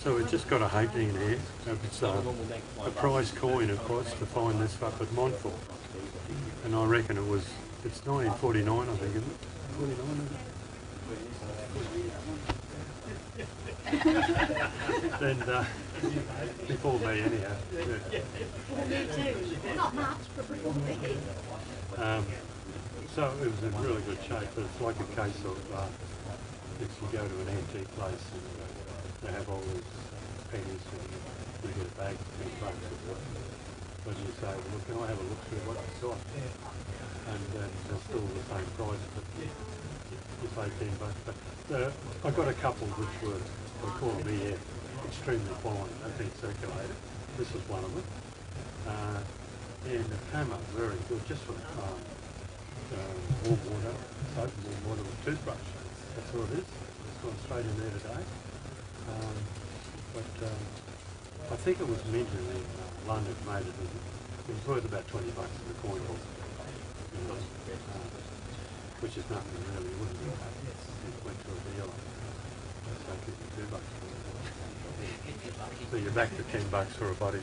So we've just got a halfpenny in here. It's a prize coin, of course, to find this up at Montfort. And I reckon it's 1949, I think, isn't it? 49, isn't it? And before me, anyhow. well, me too. Not much, but before me. So it was in really good shape, but it's like a case of if you go to an antique place and they have all these pennies and you get a bag of $10 or what, but you say, well, can I have a look through what you've got? And they're still the same price, but you say $10. But I got a couple which were, they call them here, extremely fine. They've been circulated. This is one of them. And it came up very good, just from warm water, soap and warm water with toothbrush. That's all it is. It's gone straight in there today. But I think it was minted in London, made it in It was worth about $20 in the coin book, you know, which is nothing really, wouldn't it? It went to a dealer. So give you $2 for it. So you're back to $10 for a body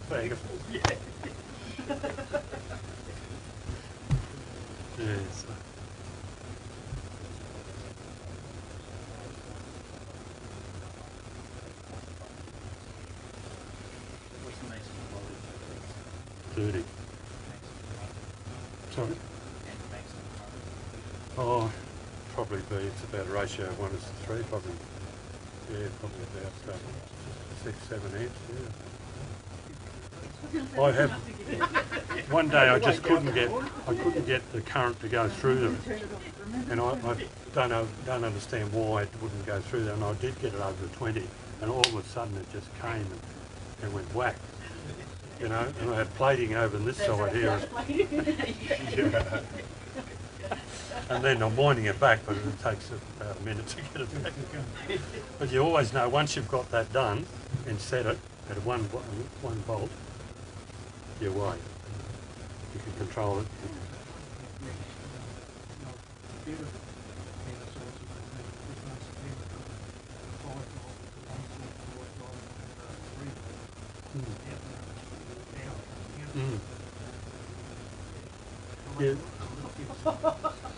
bag of yes. What's the maximum volume? 30. Sorry? And maximum current? Oh, probably be, it's about a ratio of 1 to 3, probably. Yeah, probably about 6, 7 amps, yeah. I have, one day I just couldn't get the current to go through them. And I don't understand why it wouldn't go through there, and I did get it over 20, and all of a sudden it just came and went whack. You know, and I had plating over on this side here. And then I'm winding it back, but it takes about a minute to get it back. But you always know once you've got that done and set it at one volt, you're away. You can control it. Yeah.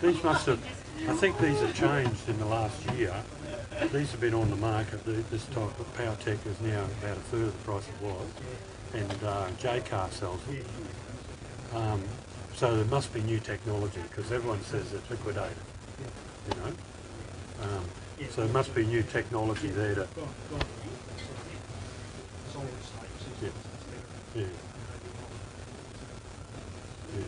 These must have, I think these have changed in the last year. These have been on the market. This type of PowerTech is now about a third of the price it was, and J-Car sells them. So there must be new technology because everyone says it's liquidated, you know. So there must be new technology there to. Yeah. Yeah. Yeah.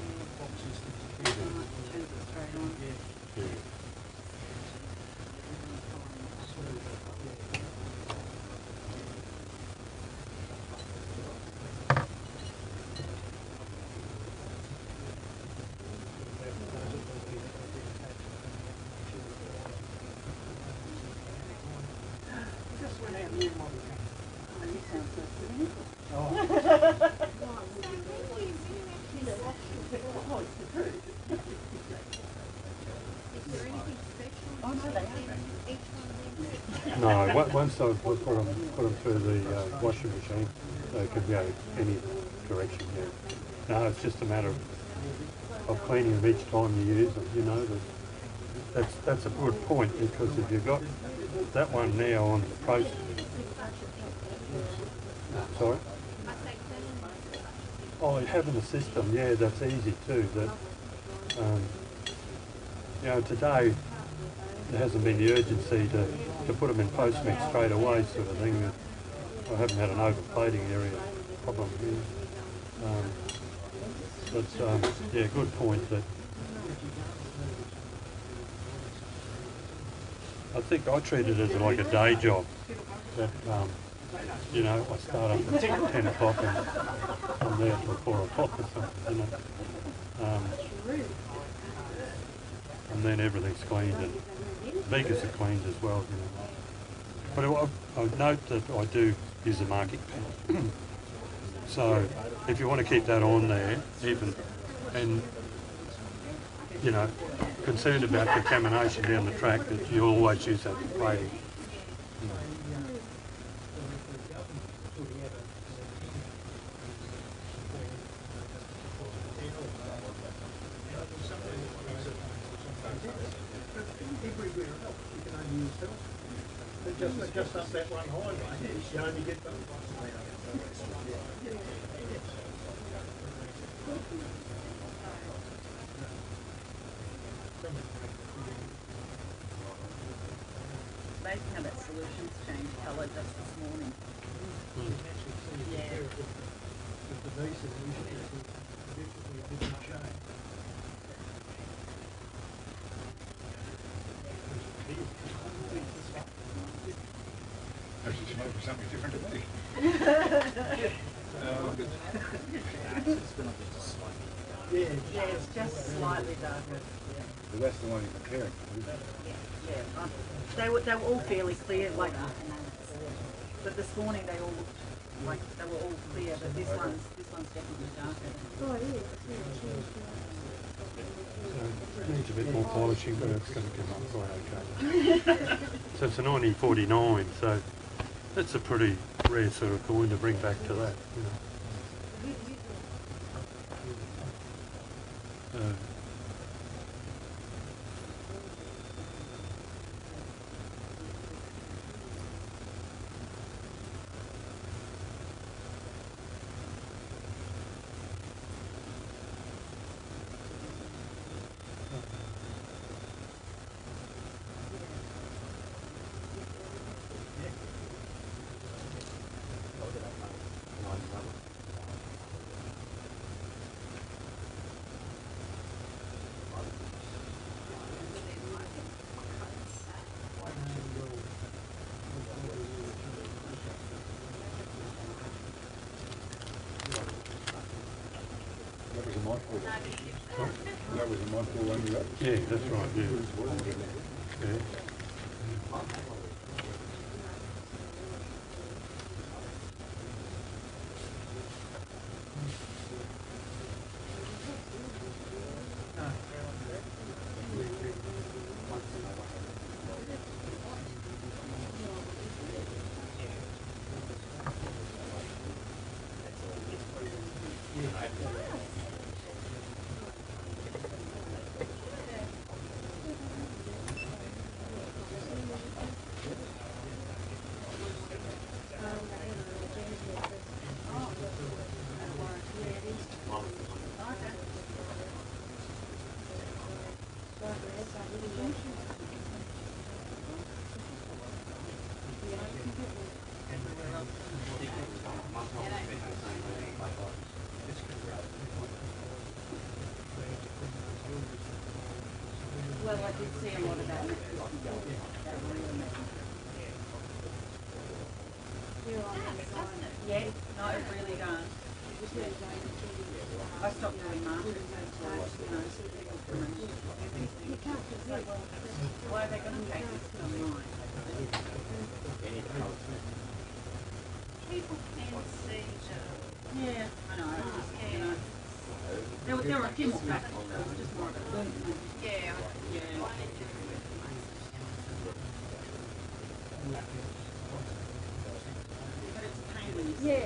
No, once I put them through the washing machine, they can go any direction. Yeah. No, it's just a matter of cleaning them each time you use them. You know, that's a good point because if you've got that one now on the process. Sorry. Oh, having a system, yeah, that's easy too. That you know, today there hasn't been the urgency to put them in post-mix straight away, sort of thing. I haven't had an overplating area problem here. But yeah, good point. That I think I treat it as like a day job. That you know, I start up at 10 o'clock and I'm there till 4 o'clock or something. You know, and then everything's cleaned and beakers are cleaned as well. You know, but I note that I do use a marking pen. So if you want to keep that on there, even and you know, concerned about contamination down the track, that you always use that for plating. Just up that one highway, you only get them. Amazing how that solution's changed colour just this morning. Yeah. Actually, smoke was something different to me. Yeah, it's just slightly darker. But that's the one you're comparing to, isn't it? Yeah. They were all fairly clear, like, but this morning they all looked like they were all clear, but this one's definitely darker. Oh, yeah, it's really So it needs a bit more polishing, but it's going to come up quite okay. So it's a 1949, so that's a pretty rare sort of coin to bring back to that, you know. That was a mindful one. That was a mindful one you got? Yeah, that's right, yeah. Yeah. Well, I did see a lot of that in the yeah, no, it really does. I stopped doing markets because, you know, people come and everything. Like, well, why are they going to take this online? People can see the... Yeah, I know, it's just, you know, there were a few more factors, but it was just more of a... Yeah. But it's a pain when you see Yeah. it.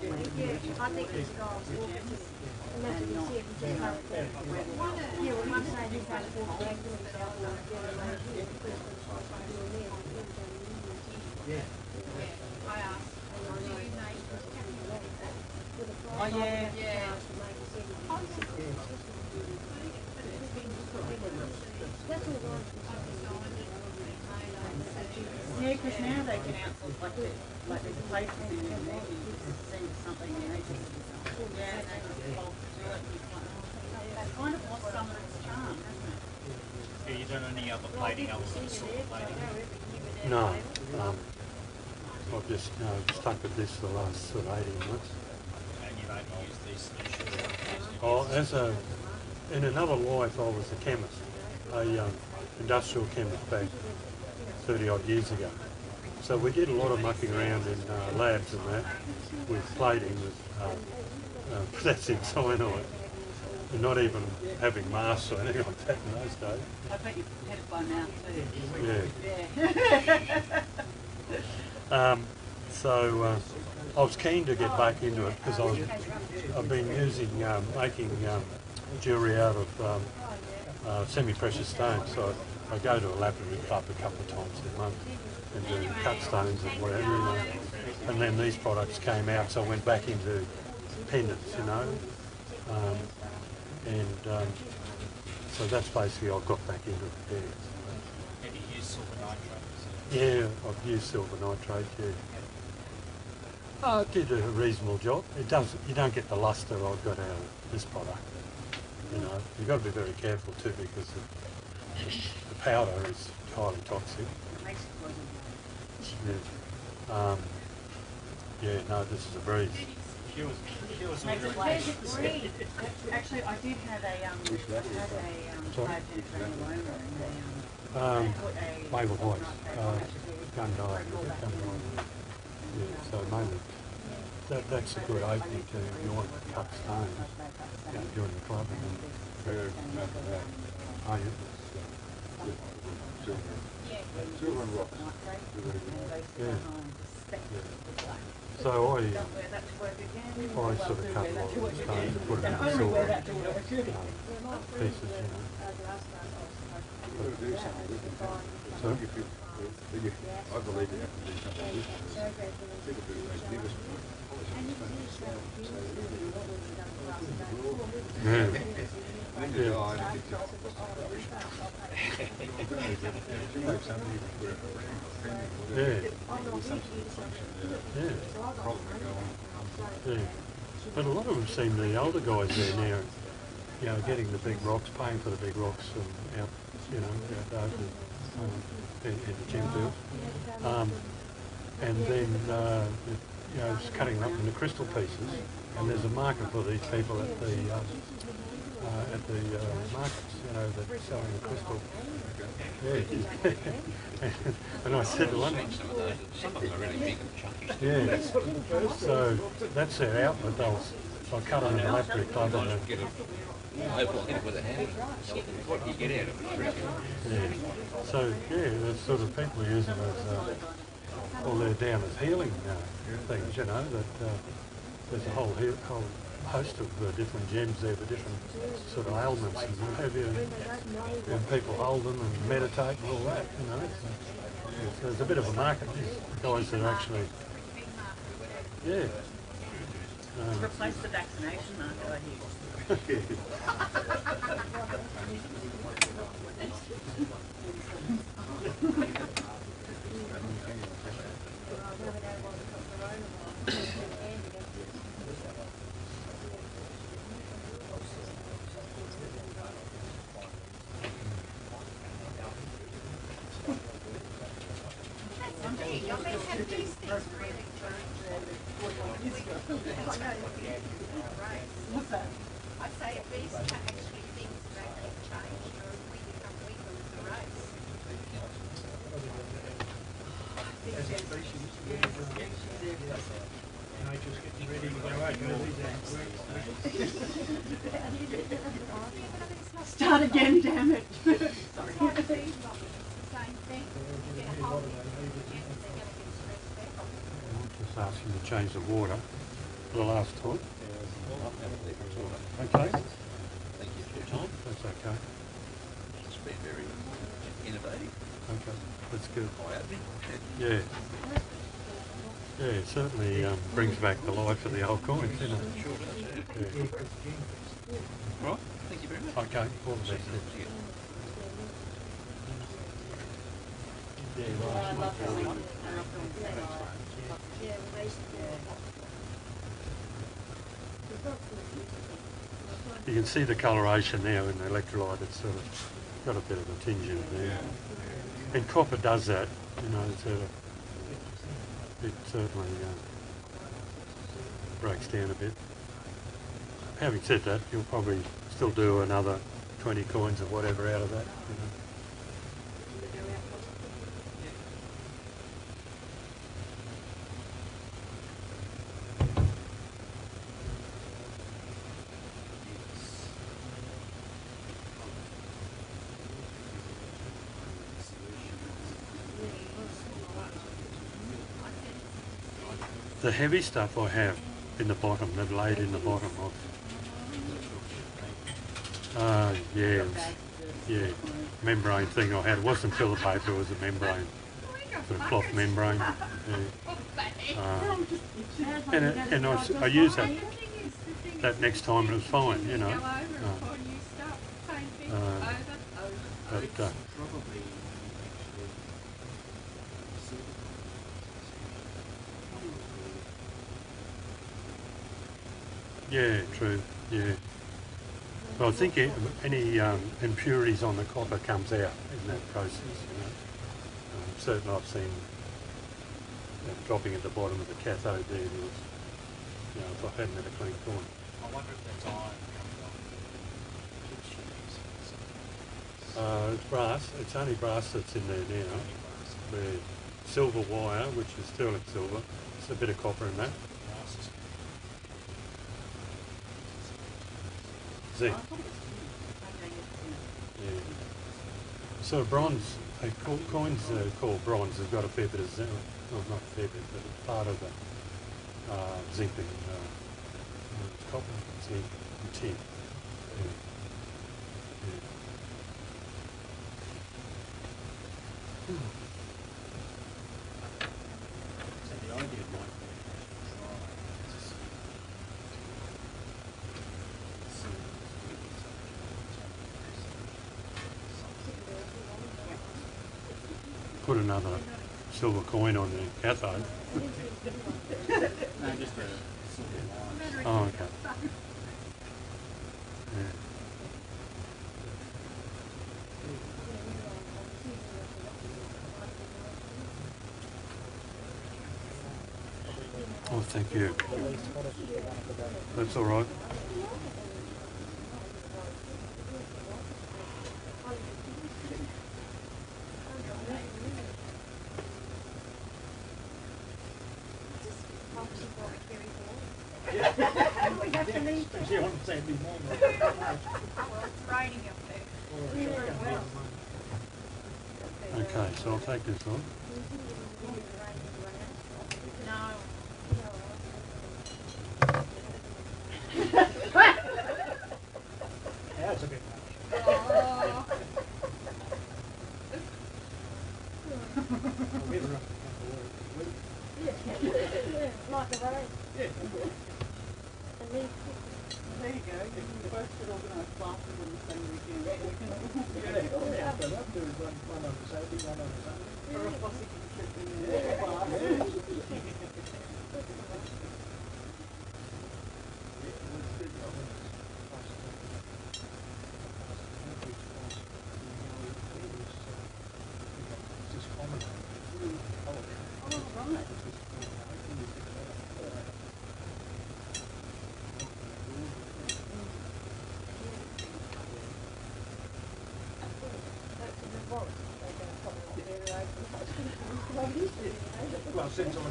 Yeah, I think this guy was walking, and that's what he said, he just can't think. Yeah, well, he was saying he can't afford to take himself and get away here because of the price of doing there, but he was only in there. Yeah. I asked, do you make With a price Oh, yeah. of it, to make it 70. That's all right. Yeah, because now they can outsource, like there's places in there, you just send something and they just, yeah, they just bulk do it. And it's like, oh, it's kind of lost some of its charm, hasn't it? Yeah, you done any other plating other than silver plating? No, I've just stuck with this for the last sort of 18 months. And you've only used these solutions? Oh, in another life I was a chemist, a industrial chemist back 30 odd years ago. So we did a lot of mucking around in labs and that with plating with potassium cyanide, and not even having masks or anything like that in those days. I bet you've had it by now too. Yeah. So I was keen to get back into it because I've been making jewellery out of semi-precious stones. So I go to a laboratory club a couple of times a month and do cut stones and whatever, you know. And then these products came out, so I went back into pendants, you know. So that's basically I got back into it there. Have you used silver nitrate? Yeah, I've used silver nitrate, yeah. It did a reasonable job. It does. You don't get the lustre I've got out of this product. You know, you've got to be very careful too because the powder is highly toxic. Yeah. Yeah. No, this is a breeze. Actually, I did have a high penetrating aroma in the Maple White. gun dive. Yeah, so mainly that's a good opening to if you want to cut stones. Join the club and then. Oh, yeah. Silver and rocks. Yeah. So I sort of cut a lot of stones and put them in silver pieces, you know. So, I believe you have to do something with this. People do those biggest yeah. Yeah. But a lot of them seem the older guys there now, you know, getting the big rocks, paying for the big rocks out, you know, out over in the gym field. And then, you know, just cutting them up into crystal pieces. And there's a market for these people at the markets, you know, that are selling the crystal. Yeah. And I said to one, Some of them are really big and chunky. yeah. So that's their outlet. I'll cut them in an electric club and then Get it with a hand. What do you get out of it? yeah. So yeah, there's sort of people use them as all they're down as healing things, you know. That there's a whole host of different gems there for different sort of ailments and what have you. And people hold them and meditate and all that, you know. So there's a bit of a market. These guys that are actually, yeah. Replace the vaccination market, I hear. What's that? I say if these actually things rapidly change, or if we become weaker with the race. Nature's getting ready to go out. Start again, damn it. Sorry. Same thing. You get a hold of it, they're going to get stressed out. I'm just asking to change the water for the last talk. Okay. Thank you for your time. That's okay. It's been very innovative. Okay, that's good. Eye-opening. Yeah. Yeah, it certainly brings back the life of the old coins, doesn't it? Sure does, yeah. Yeah. Right, thank you very much. Okay, all the best. You can see the coloration now in the electrolyte. It's sort of got a bit of a tinge in it there. And copper does that, you know, it certainly breaks down a bit. Having said that, you'll probably still do another 20 coins or whatever out of that, you know. The heavy stuff I have in the bottom, they've laid in the bottom of. Yeah, yeah, membrane thing I had. It wasn't filler paper, it was a membrane, sort of cloth membrane. Yeah. And I used that next time and it was fine, you know. But yeah, true. Yeah. Well, I think any impurities on the copper comes out in that process. You know, certainly I've seen dropping at the bottom of the cathode there. There was, you know, if I hadn't had a clean coin. I wonder if that's iron comes off. It's brass. It's only brass that's in there now. Where silver wire, which is sterling silver. There's a bit of copper in that. Zinc. Yeah. So bronze, coins called bronze has got a fair bit of zinc, well not a fair bit, but it's part of the zinc and copper, zinc and tin. Yeah. Yeah. So the idea might be to try to see Put another silver coin on the cathode. no, just a silver line. Oh, okay. Yeah. Oh, thank you. That's all right. We have to leave. She won't say any more. Well, it's raining up there. Okay, so I'll take this on. No. Yeah, it's a bit much. Oh. I'll be around to work. Like the road. Yeah. And then There you go. You both could organise classes on the same weekend. Yeah, all we have to do is one on the Saturday, one on the Sunday. Or a posse trip in the Yeah. class. Well, since I'm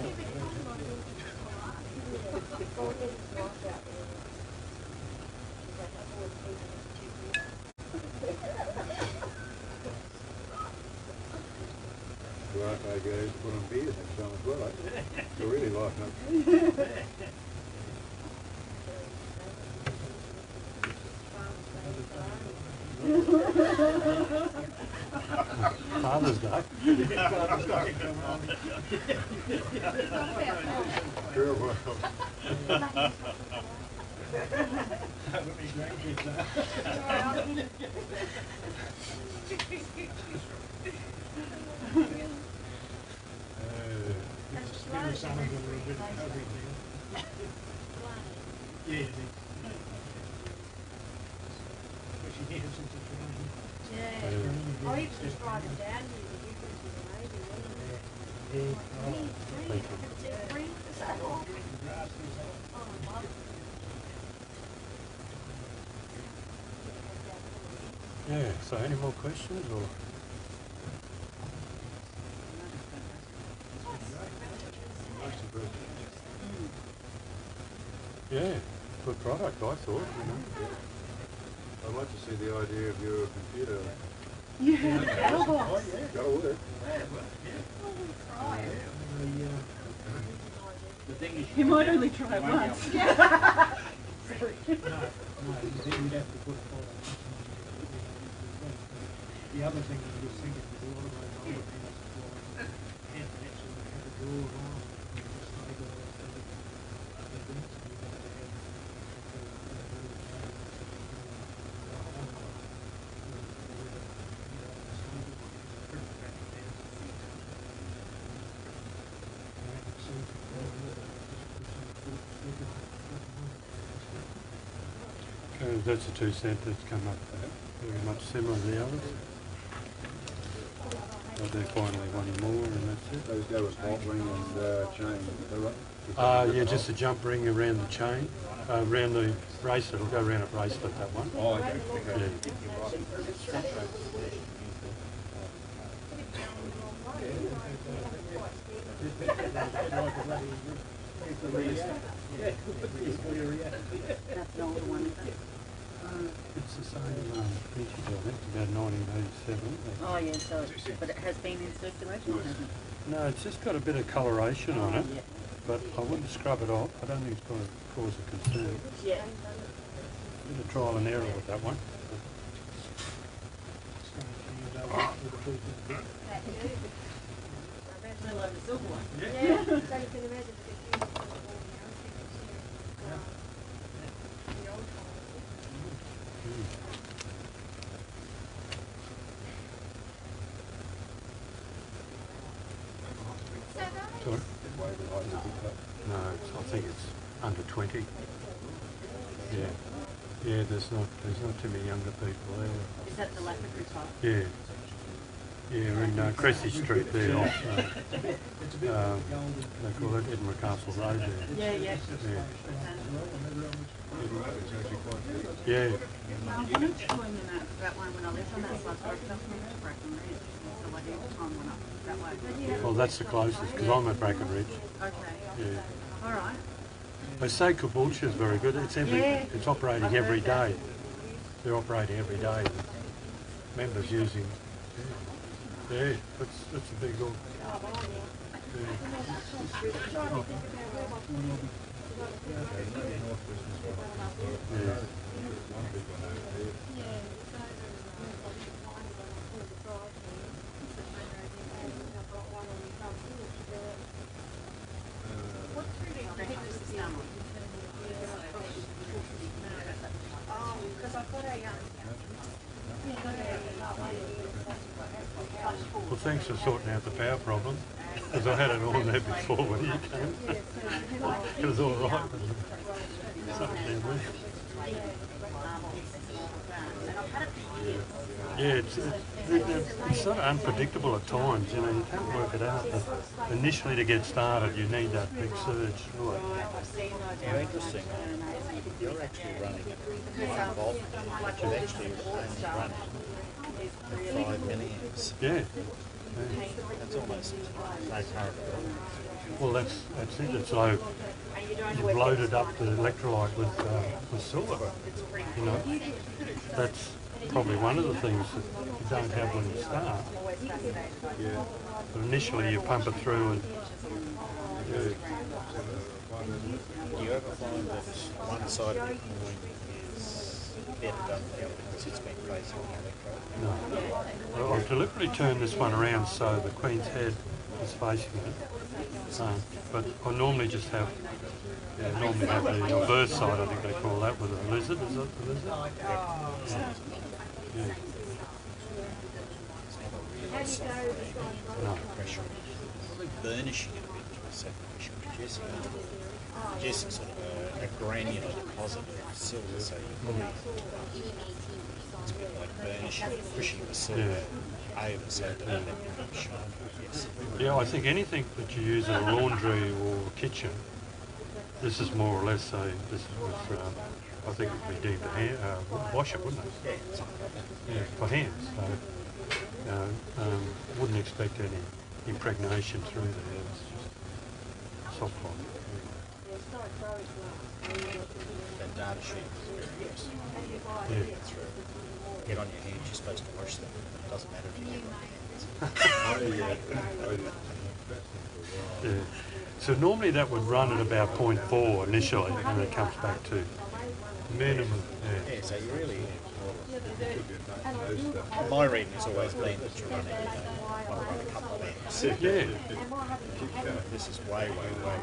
Right, I guys put on beers next time as well, eh? You're really lighting up. Father's Day. Sure, well. that would be grandkids, huh? Give the son a little bit of everything. Yeah, it is. But she needs since it's raining. Yeah. I used to drive it down here, the difference is amazing, isn't it? Thank you. The grass is hot. Yeah, so any more questions or? Most impressive. Yeah, good product, I thought, you know. I'd like to see the idea of your computer. Yeah. Oh, yeah. Gotta work. The thing is, You might only try it won't be once. able to- No, you'd have to put it all on. The other thing I was thinking is a lot of those older houses have actually had a door around and just label it as the rooms, and you'd have to have Okay, that's a 2 cent that's come up very much similar to the others. But they're finally one more and that's it. Those go with bolt ring and chain. Is that right? Yeah, just a jump ring around the chain, around the bracelet. It'll go around a bracelet, that one. Oh, okay. Okay. Yeah. That's an older one, isn't it? It's the same vintage, I think, about 1987. Oh yeah, so but it has been in circulation or hasn't? No, it's just got a bit of coloration on it, Yeah. but I wouldn't scrub it off. I don't think it's going to cause a concern. Yeah. Bit of trial and error with that one. I love the silver one. Yeah, so you can imagine if it's used for the old Sorry? No, I think it's under 20. Yeah. Yeah, there's not too many younger people there. Is that the lavatory type? Yeah. Yeah, in Cressy Street there off, they call it Edinburgh Castle Road there. Yeah, yeah. Yeah. I wanted to join in that one when I lived on that side, but I felt like Bracken Ridge, so like every time went up that way. Well, that's the closest, because I'm at Bracken Ridge. Okay. Yeah. All right. They say Caboolture is very good. It's it's operating every day. They're operating every day. Members using. Yeah, that's a big one. Because I've got a Well, thanks for sorting out the power problem, because I had it all there before when you came. It was all right, but something down there. Yeah, it's sort of unpredictable at times, you know, you can't work it out. But initially to get started, you need that big surge. Right. How interesting. You're actually running a volt, but you're actually only running 5 milliamps. Yeah. That's almost no current. Well, that's it. It's like you've loaded up the electrolyte with silver. You know, that's probably one of the things that you don't have when you start. Yeah. But initially you pump it through and. Yeah. Do you ever find that one side of the coin is better done than the other because it's been facing the electrode? No. Well, I've deliberately turned this one around so the Queen's head is facing it. But I normally just have, the reverse side, I think they call that, with a lizard. Is that the lizard? Yeah. No. Probably burnishing it a bit to a certain pressure, producing sort of a granular deposit of silver, so you probably, it's a bit like burnishing, pushing the silver over so that it becomes shiny, I guess. Yeah, I think anything that you use in a laundry or kitchen, this is more or less this is, I think it would be deemed a wash it, wouldn't it? Yeah, something like that. Yeah, for hands. So, wouldn't expect any impregnation through there. It's just soft one. That data sheet is very interesting. Yeah. Get through. Get on your hands, you're supposed to wash them, but it doesn't matter if you get on your hands. Yeah. So normally that would run at about 0.4 initially, and it comes back to minimum. Yeah, so you really, my reading has always been that you're running a couple of amps. Yeah. This is way below.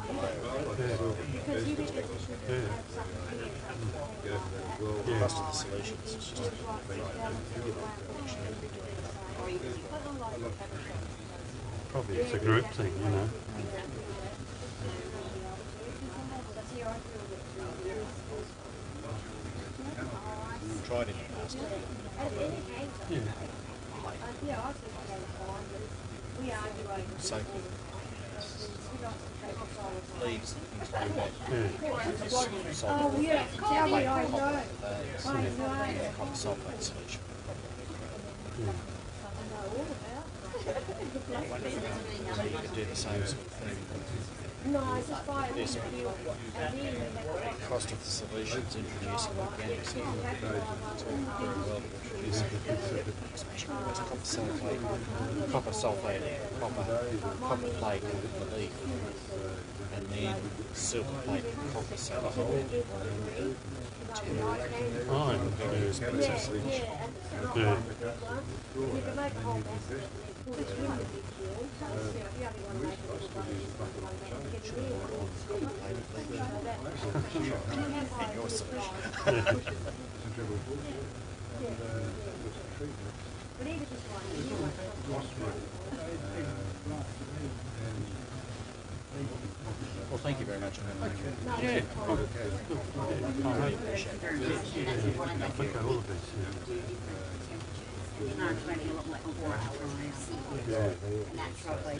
Yeah. Most of the solutions is just Probably it's a group thing, you know. tried in the past. Yeah. Soaking leaves and things like that. Yeah. Oh, yeah. Tell me, I know. Copper sulfate solution. Yeah. So you could do the same sort of thing. No, just buy it. This cost of the solutions introducing organics in. It's all very well introducing copper sulfate, copper plate and leaf, and then silver plate and copper sulfate. Oh, Very expensive. yeah. You can make a whole mess of it. It's really big deal. So if you only want to make a little one, get a real one. And your solution. But either just one, you want Well, thank you very much. Yeah. Really appreciate it. Okay, all of this, yeah. You know, it's running a lot like 4 hours. Yeah. And that's roughly